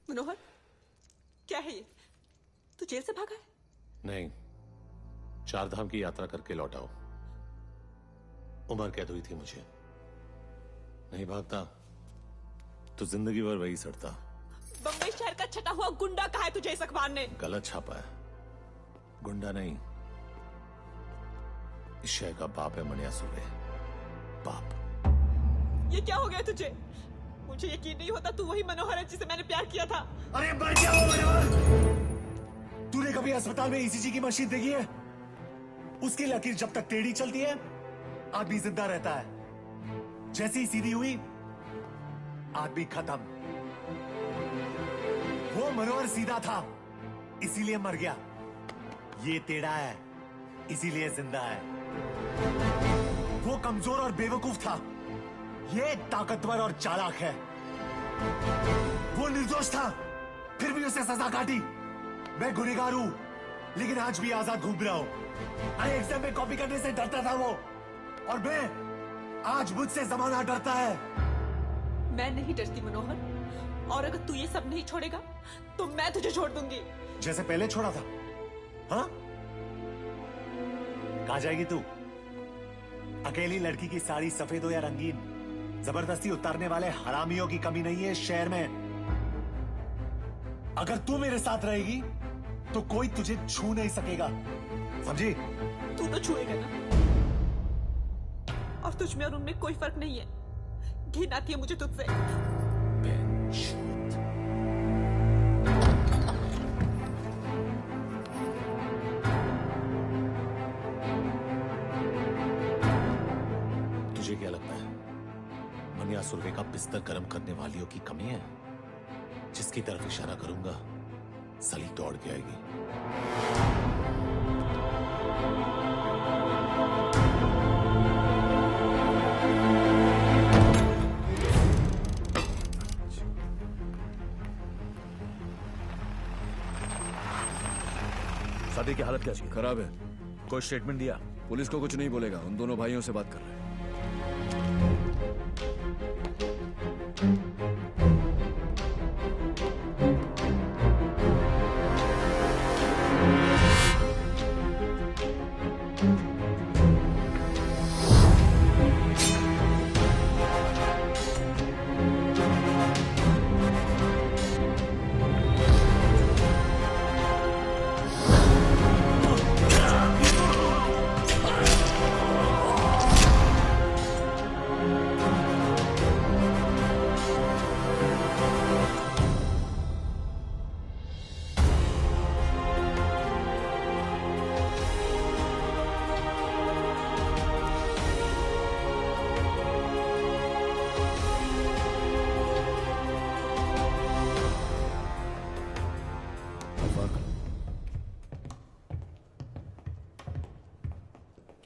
मनोहर क्या है ये तू जेल से भागा है नहीं, 4 धाम की यात्रा करके लौटा हूं। उम्र कैद हुई थी मुझे। नहीं भागता तो जिंदगी भर वही सड़ता। बम्बई शहर का छटा हुआ गुंडा कहा है तुझे इस अखबार ने? गलत छापा है, गुंडा नहीं, इस शहर का बाप है मनिया सुर्वे। बाप। ये क्या हो गया तुझे? मुझे यकीन नहीं होता तू वही मनोहर है जिसे मैंने प्यार किया था। अरे मर गया वो मनोहर। तूने कभी अस्पताल में ईसीजी की मशीन देखी है? उसकी लकीर जब तक टेढ़ी चलती है आदमी जिंदा रहता है, जैसे ही सीधी हुई आदमी खत्म। वो मनोहर सीधा था इसीलिए मर गया, ये टेढ़ा है इसीलिए जिंदा है। वो कमजोर और बेवकूफ था, ये ताकतवर और चालाक है। वो निर्दोष था फिर भी उसे सजा काटी। मैं गुनहगार हूं लेकिन आज भी आजाद घूम रहा हूं। अरे एग्जाम में कॉपी करने से डरता था वो, और मैं आज मुझसे जमाना डरता है। मैं नहीं डरती मनोहर, और अगर तू ये सब नहीं छोड़ेगा तो मैं तुझे छोड़ दूंगी। जैसे पहले छोड़ा था। हाँ, कहां जाएगी तू? अकेली लड़की की साड़ी सफेद हो या रंगीन, जबरदस्ती उतारने वाले हरामियों की कमी नहीं है इस शहर में। अगर तू मेरे साथ रहेगी तो कोई तुझे छू नहीं सकेगा, समझी? तू तो छुएगा ना, और तुझ में और उनमें कोई फर्क नहीं है। घिन आती है मुझे तुझसे। तुझे क्या लगता है मनिया सुर्वे का बिस्तर गर्म करने वालियों की कमी है? जिसकी तरफ इशारा करूंगा सली दौड़ के आएगी। शादी की हालत कैसी? खराब है। कोई स्टेटमेंट दिया? पुलिस को कुछ नहीं बोलेगा, उन दोनों भाइयों से बात कर रहे हैं।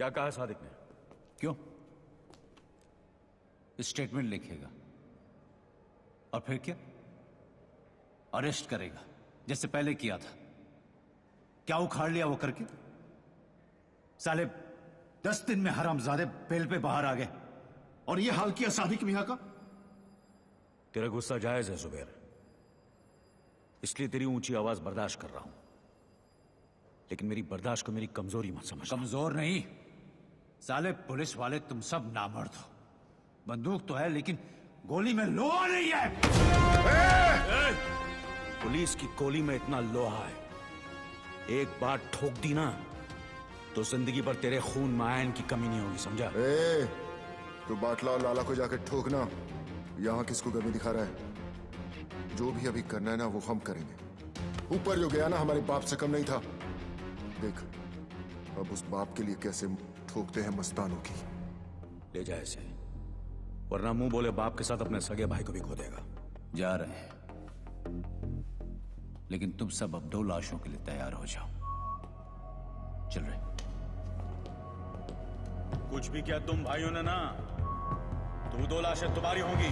क्या कहा सादिक ने? क्यों? स्टेटमेंट लिखेगा और फिर क्या? अरेस्ट करेगा जैसे पहले किया था। क्या उखाड़ लिया वो करके? साले 10 दिन में हरामजादे बेल पे बाहर आ गए और ये हाल किया सादिक मियां का। तेरा गुस्सा जायज है जुबैर, इसलिए तेरी ऊंची आवाज बर्दाश्त कर रहा हूं, लेकिन मेरी बर्दाश्त को मेरी कमजोरी मत समझ। कमजोर नहीं साले, पुलिस वाले तुम सब नामर्द हो। बंदूक तो है लेकिन गोली में लोहा नहीं है। पुलिस की गोली में इतना लोहा है, एक बार ठोक दी ना तो जिंदगी भर तेरे खून में आयन की कमी नहीं होगी, समझा? तो बाटला और लाला को जाकर ठोकना। यहाँ किसको कमी दिखा रहा है? जो भी अभी करना है ना वो हम करेंगे। ऊपर जो गया ना हमारे बाप से कम नहीं था। देख अब उस बाप के लिए कैसे ठोकते हैं मस्तानों की। ले जाए इसे, वरना मुंह बोले बाप के साथ अपने सगे भाई को भी खो देगा। जा रहे हैं, लेकिन तुम सब अब 2 लाशों के लिए तैयार हो जाओ। चल रहे। कुछ भी क्या तुम भाइयों ने ना, तू 2 लाशें तुम्हारी होंगी।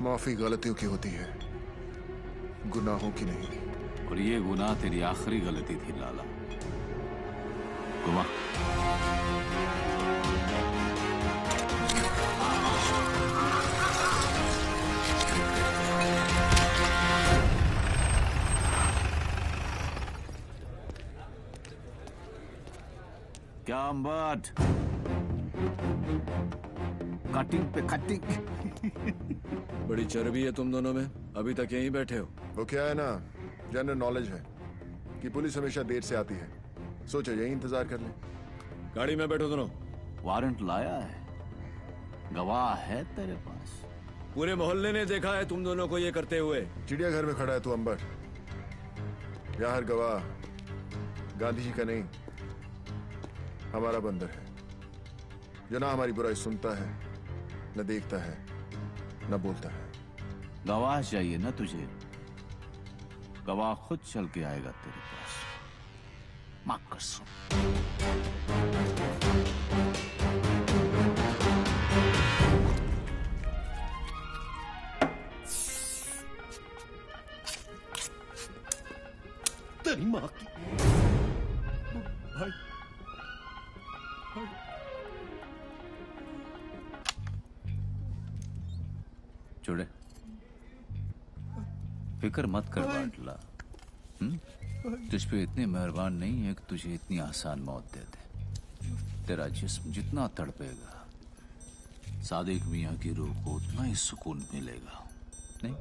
माफी गलतियों की होती है, गुनाहों की नहीं। और ये गुनाह तेरी आखिरी गलती थी लाला। गुमा क्या अम्बट, कटिंग पे कटिंग। बड़ी चर्बी है तुम दोनों में, अभी तक यहीं बैठे हो। वो क्या है ना, जनरल नॉलेज है कि पुलिस हमेशा देर से आती है। सोचो यही इंतजार कर ले। गाड़ी में बैठो दोनों। वारंट लाया है, गवाह है तेरे पास? पूरे मोहल्ले ने देखा है तुम दोनों को ये करते हुए। चिड़ियाघर में खड़ा है तू अंबर, यहाँ हर गवाह गांधी जी का नहीं हमारा बंदर है, जो ना हमारी बुराई सुनता है, न देखता है, न बोलता है। गवाह चाहिए ना तुझे? गवाह खुद चल के आएगा तेरे पास। मां कसम। तेरी मां की भाई, छोड़े, फिक्र मत कर बाटला। तुझ पे इतने मेहरबान नहीं है कि तुझे इतनी आसान मौत दे दे। तेरा जिस्म जितना तड़पेगा, सादिक मियां की रूह को उतना ही सुकून मिलेगा, नहीं?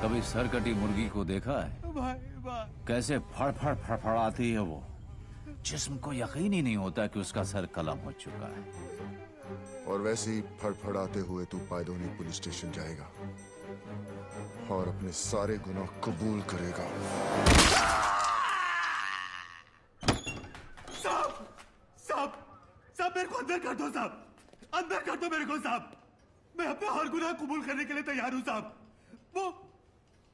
कभी सरकटी मुर्गी को देखा है? कैसे फड़फड़ फड़फड़ाती है वो। जिस्म को यकीन ही नहीं होता कि उसका सर कलम हो चुका है। और वैसे ही फड़फड़ाते हुए तू पायदोनी पुलिस स्टेशन जाएगा और अपने सारे गुनाह कबूल करेगा। साहब साहब साहब मेरे को अंदर कर दो साहब, अंदर कर दो मेरे को साहब। मैं अपना हर गुनाह कबूल करने के लिए तैयार हूं साहब।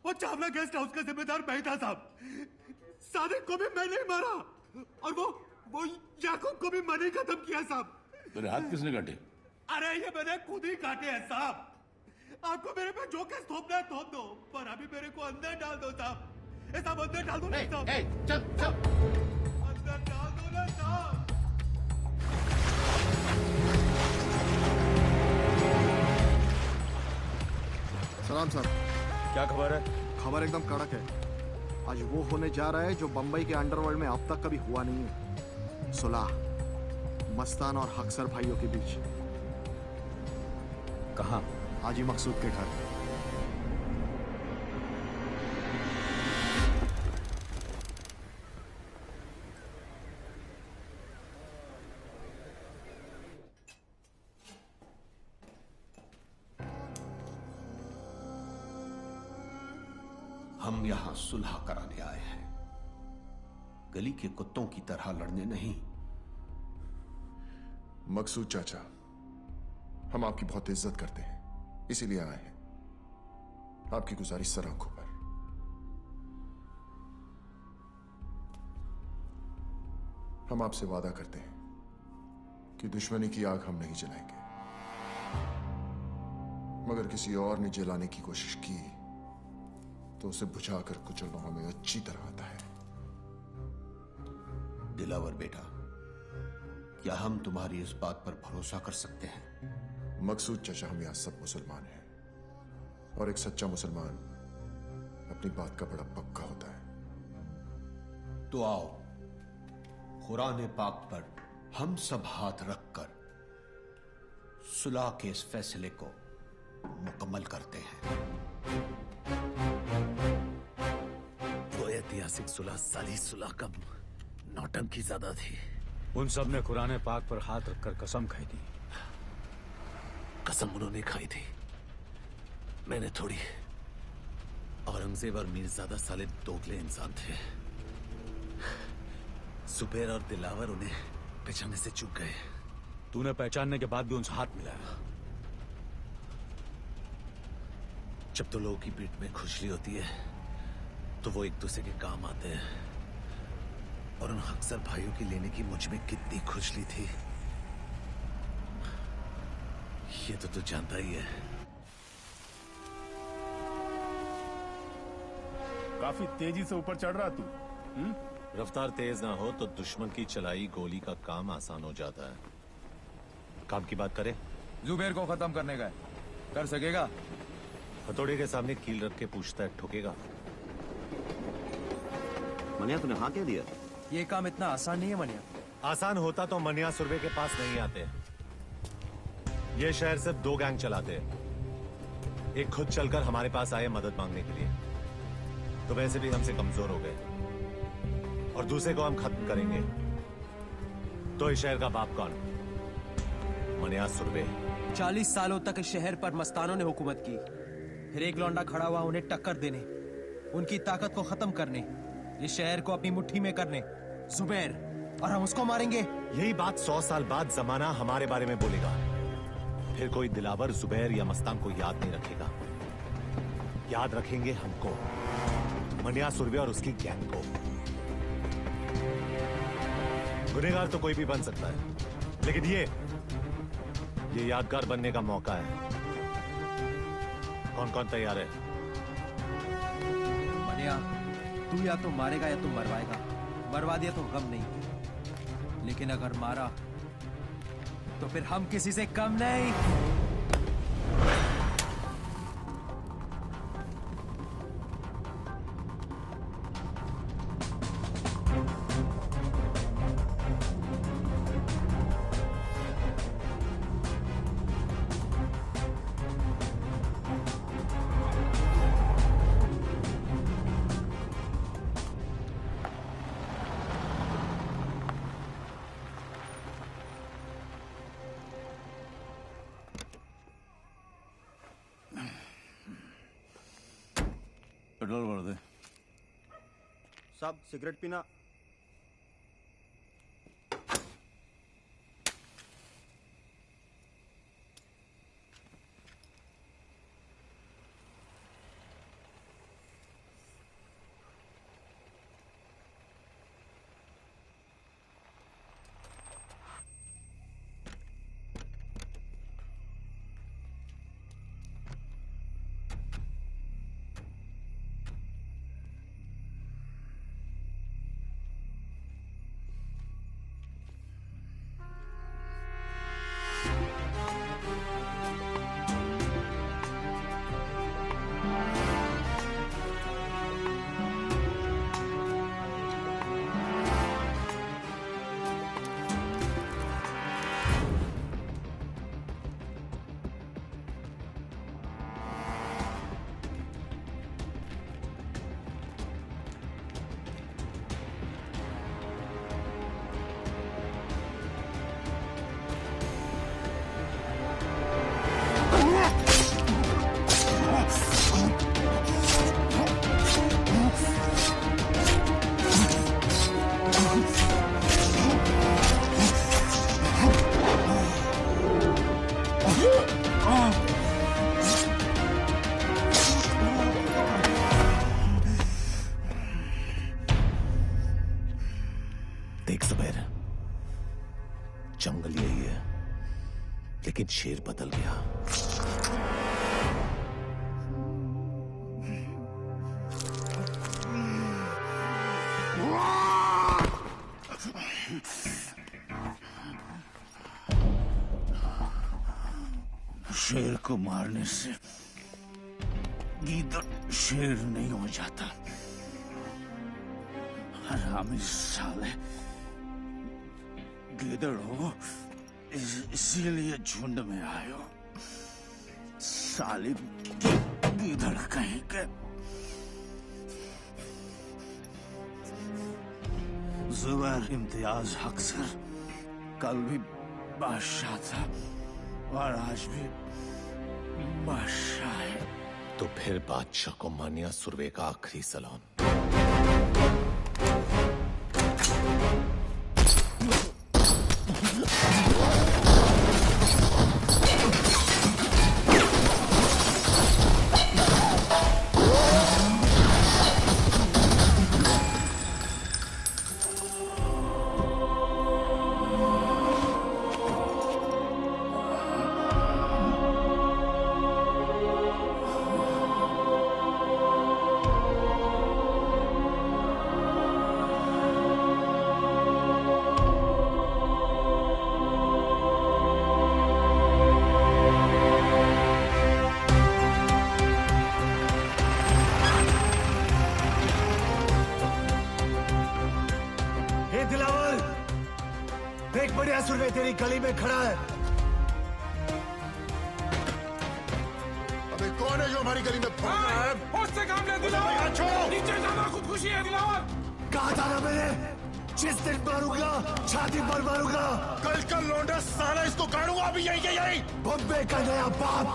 वो चावला गेस्ट हाउस का जिम्मेदार मैं था साहब। सादिक को भी मैं नहीं मारा और वो याकूब को भी मैंने ही खत्म किया साहब। तेरे हाथ किसने काटे? अरे ये मैंने खुद ही काटे हैं साहब। आपको मेरे पे जो केस थोपना है थोप दो, पर अभी मेरे को अंदर डाल दो साहब। ए साहब अंदर डाल दो ना साहब। चल चल अंदर डाल दो ना साहब। सलाम साहब। क्या खबर है? खबर एकदम कड़क है। आज वो होने जा रहा है जो बंबई के अंडरवर्ल्ड में अब तक कभी हुआ नहीं है। सुलह मस्तान और हक्सर भाइयों के बीच। कहाँ? हाजी मकसूद के घर। हम यहां सुलह कराने आए हैं, गली के कुत्तों की तरह लड़ने नहीं। मकसूद चाचा, हम आपकी बहुत इज्जत करते हैं, इसीलिए आए हैं। आपकी गुजारिश सर आंखों पर। हम आपसे वादा करते हैं कि दुश्मनी की आग हम नहीं जलाएंगे, मगर किसी और ने जलाने की कोशिश की तो उसे बुझाकर कुचलना हमें अच्छी तरह आता है। दिलावर बेटा, क्या हम तुम्हारी इस बात पर भरोसा कर सकते हैं? मकसूद चाचा, हम यहां सब मुसलमान हैं और एक सच्चा मुसलमान अपनी बात का बड़ा पक्का होता है। तो आओ कुरान पाक पर हम सब हाथ रखकर सुलह के इस फैसले को मुकम्मल करते हैं। वो ऐतिहासिक सुलह साली सुलह का नौटंकी ज्यादा थी। उन सब ने कुरान पाक पर हाथ रखकर कसम खाई थी। कसम उन्होंने खाई थी, मैंने थोड़ी। औरंगजेब और मीरजादा साले दोगले इंसान थे। सुबेर और दिलावर उन्हें पहचानने से चूक गए। तूने पहचानने के बाद भी उनसे हाथ मिलाया। जब तो लोगों की पीठ में खुजली होती है तो वो एक दूसरे के काम आते हैं, और उन अक्सर भाइयों की लेने की मुझ में कितनी खुजली थी ये तो तू जानता ही है। काफी तेजी से ऊपर चढ़ रहा तू। रफ्तार तेज ना हो तो दुश्मन की चलाई गोली का काम आसान हो जाता है। काम की बात करें? जुबेर को खत्म करने का है, कर सकेगा? हथौड़े के सामने कील रख के पूछता है, ठोकेगा? मनिया तूने हाँ कह दिया? ये काम इतना आसान नहीं है मनिया। आसान होता तो मनिया सुरभि के पास नहीं आते। ये शहर सिर्फ 2 गैंग चलाते हैं। एक खुद चलकर हमारे पास आए मदद मांगने के लिए, तो वैसे भी हमसे कमजोर हो गए, और दूसरे को हम खत्म करेंगे। तो इस शहर का बाप कौन? मनिया सुरभि। 40 सालों तक इस शहर पर मस्तानों ने हुकूमत की, फिर एक लौंडा खड़ा हुआ उन्हें टक्कर देने, उनकी ताकत को खत्म करने, इस शहर को अपनी मुट्ठी में करने। जुबैर, और हम उसको मारेंगे। यही बात 100 साल बाद जमाना हमारे बारे में बोलेगा। फिर कोई दिलावर, जुबैर या मस्तान को याद नहीं रखेगा। याद रखेंगे हमको, मनिया सुरभि और उसकी गैंग को। गुनहगार तो कोई भी बन सकता है, लेकिन ये यादगार बनने का मौका है। कौन कौन तैयार है? मनिया, तू या तो मारेगा या तो मरवाएगा। मरवा दिया तो गम नहीं, लेकिन अगर मारा तो फिर हम किसी से कम नहीं। पेट्रोल भर दे। साहब सिगरेट पीना। देख जुबैर, जंगल यही है, लेकिन शेर बदल गया। शेर को मारने से गीदड़ शेर नहीं हो जाता। हरामी साले, गीदड़ हो इसीलिए झुंड में आए हो। साली गीदड़ कहीं के। जुबैर इम्तियाज हक सर कल भी बादशाह था और आज भी बादशाह है। तो फिर बादशाह को मानिया सुरवे का आखिरी सलाम। सुरवे तेरी गली में खड़ा है। अबे कौन है जो हमारी गली में भौंक रहा है? होश से काम ले दिलावर, छोड़ो। नीचे जाना खुदकुशी है दिलावर। कहा था ना मैंने, जिस दिन मारूंगा छाती पर मारूंगा। कल का लौंडा साला इसको गाड़ूंगा अभी यही के यही। बॉम्बे का नया बाप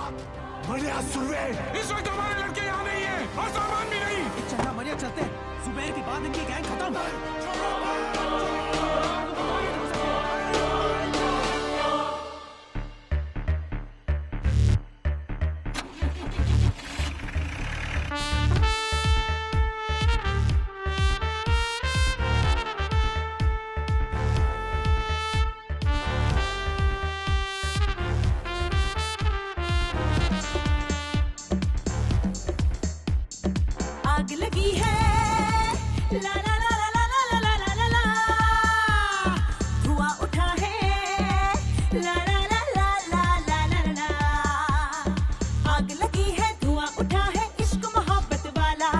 मनिया सुरवे। इस वक्त हमारे लड़के यहाँ नहीं है और सामान भी नहीं। चंदा मनिया चलते, जुबैर के बाद इनकी गैंग खत्म। आग लगी है ला ला ला ला ला ला ला ला ला ला, धुआं उठा है ला ला ला ला ला ला ला ला। आग लगी है धुआं उठा है इश्क मोहब्बत वाला।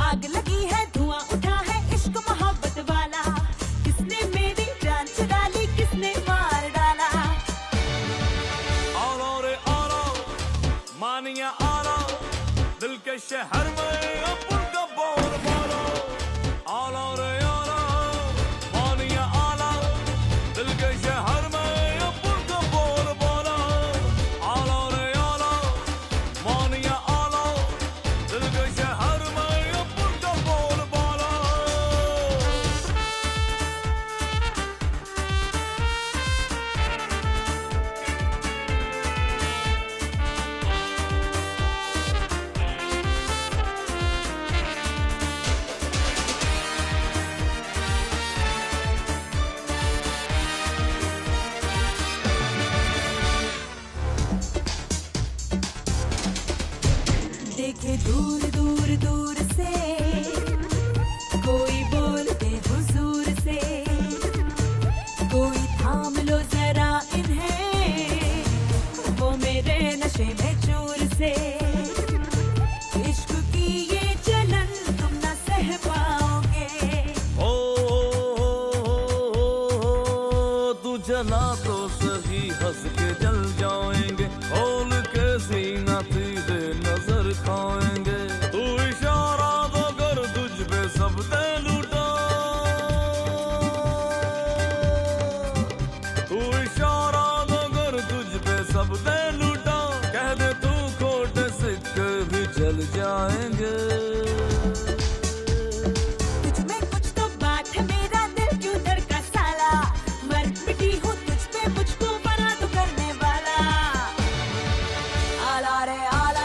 आग लगी है धुआं उठा है इश्क मोहब्बत वाला। किसने मेरी जान चुरा ली, किसने मार डाला। मानिया आला दिल के शहर में अपुर का बोल बोलो। आला रे आला मानिया आला दिल के शहर में अपुर का बोल बोलो। आला रे आला मानिया आला दिल के शहर में अपुर का बोल बोलो। देखे दूर दूर दूर से कोई बोलते हुजूर से। कोई थाम लो जरा इन्हें, वो मेरे नशे में चूर से। इश्क की ये जलन तुम न सह पाओगे। तू जला तो सही हंस के जल जाएंगे, खोल के सीना सीधे नजर खाएंगे। तू इशारा तो कर तुझ पे सब दे लूटा। तू इशारा तो कर तुझ पे सब दे लूटा। कह दे तू खोटे सिक्के भी चल जाएंगे। तुझ में कुछ तो बात है, मेरा दिल क्यों धड़का साला। मर मिटी हूँ तुझ पे, मुझको बना तू करने वाला। आला रे आला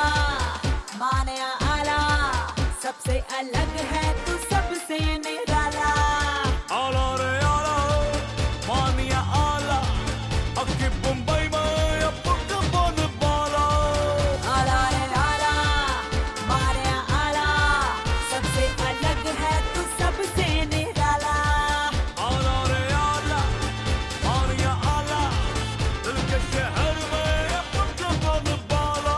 अलग है तू सबसे निराला आला रे आला मानिया आला अक्की मुंबई में अपुक बन बाला आला रे आला मारे आला सबसे अलग है तू सबसे निराला आला रे आला मानिया आला दिल के शहर में अपुक बन बाला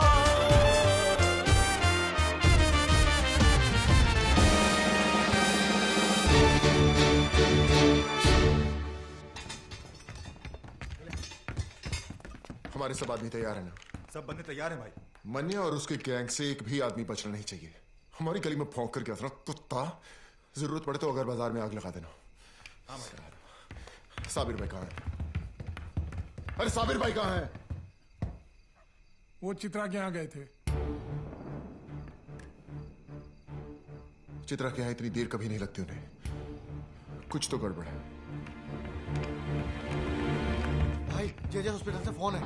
हमारे सब आदमी तैयार हैं ना? सब बंदे तैयार हैं भाई। मन्या और उसके गैंग से एक भी आदमी बचना नहीं चाहिए। हमारी गली में भौंक करके आता कुत्ता, जरूरत पड़े तो अगर बाजार में आग लगा देना। साबिर भाई कहाँ है? अरे साबिर भाई कहाँ है? वो चित्रा के यहाँ गए थे। चित्रा के यहाँ इतनी देर कभी नहीं लगती उन्हें, कुछ तो गड़बड़ है। भाई जेजे हॉस्पिटल से फोन है।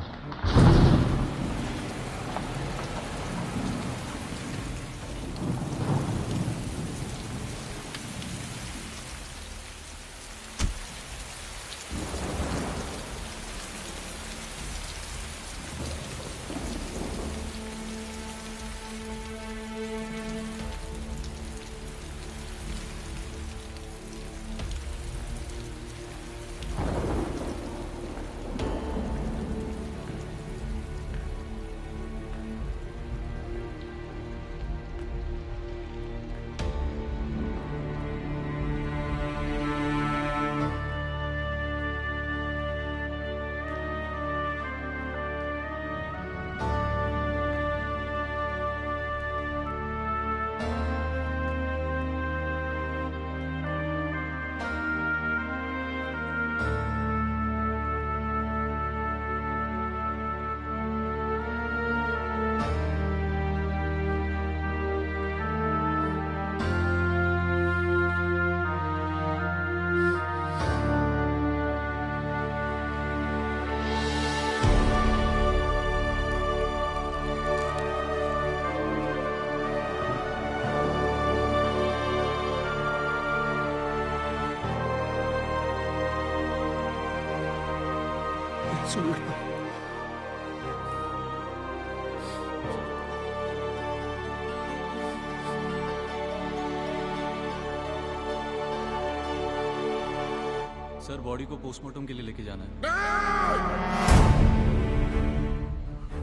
सर बॉडी को पोस्टमार्टम के लिए लेके जाना है।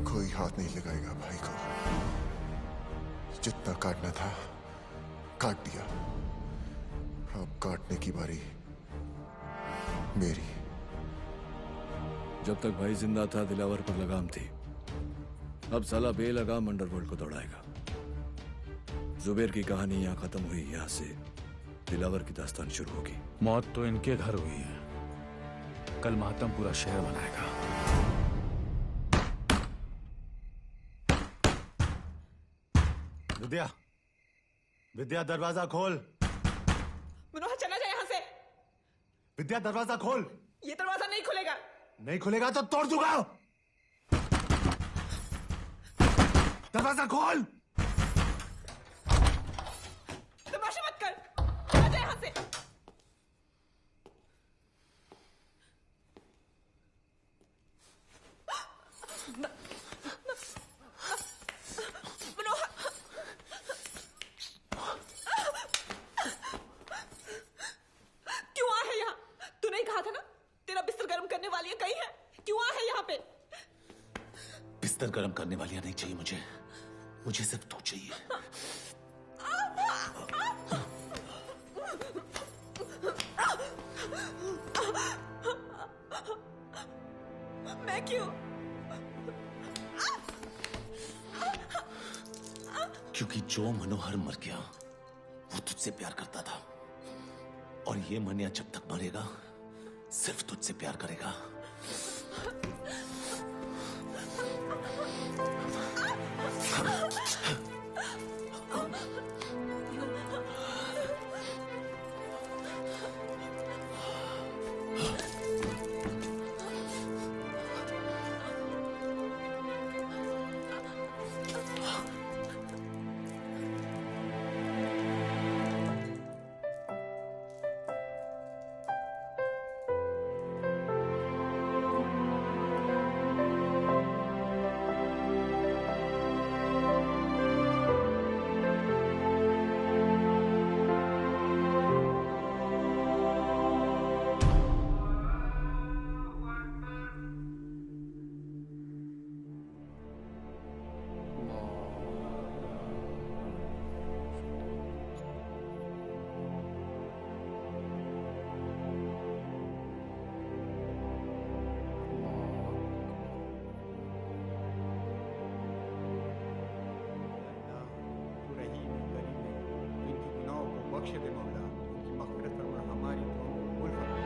कोई हाथ नहीं लगाएगा भाई को। जितना काटना था काट दिया, अब काटने की बारी मेरी। जब तक भाई जिंदा था दिलावर पर लगाम थी, अब साला बेलगाम अंडरवर्ल्ड को दौड़ाएगा। जुबेर की कहानी यहाँ खत्म हुई, यहाँ से दिलावर की दास्तान शुरू होगी। मौत तो इनके घर हुई है, कल मातम पूरा शहर मनाएगा। विद्या, विद्या दरवाजा खोल। मनोहर चला जाए यहाँ से। विद्या दरवाजा खोल। ये दरवाजा नहीं खुलेगा। नहीं खुलेगा तो तोड़ दूंगा। दरवाजा खोल। तमाशा मत कर, चला जाए यहाँ से। क्यों आए यहाँ? तूने ही कहा था ना तेरा बिस्तर गर्म करने वाली है, कहीं है? क्यों आए यहाँ पे? बिस्तर गर्म करने वालियां नहीं चाहिए मुझे, मुझे सिर्फ तू चाहिए। मैं क्यों? क्योंकि जो मनोहर मर गया वो तुझसे प्यार करता था, और ये मनिया जब तक मरेगा सिर्फ तुझसे प्यार करेगा। बख्शे दे मौला, उनकी मग़फ़िरत फरमा, हमारी दुआ कबूल फरमा।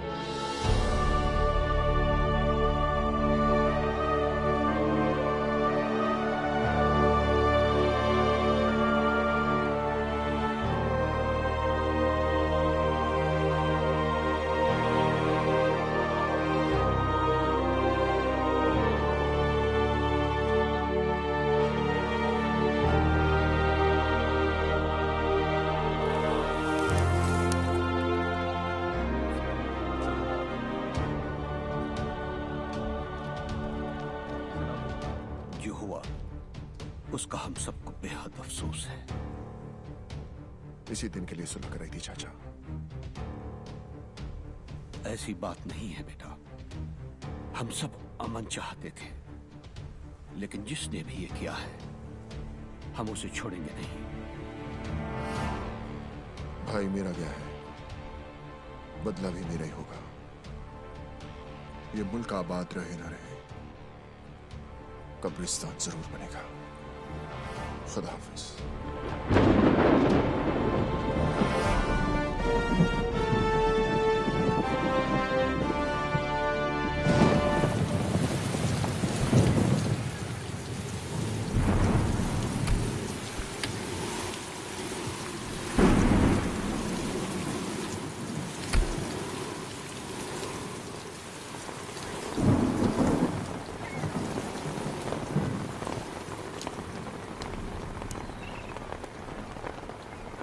जो हुआ उसका हम सबको बेहद अफसोस है। इसी दिन के लिए सुलह कराई थी चाचा। ऐसी बात नहीं है बेटा, हम सब अमन चाहते थे, लेकिन जिसने भी ये किया है हम उसे छोड़ेंगे नहीं। भाई मेरा गया है, बदला भी मेरा ही होगा। ये मुल्क आबाद रहे ना रहे, कब्रिस्तान जरूर बनेगा। खुदा हाफिज।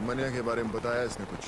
मनिया के बारे में बताया इसने कुछ?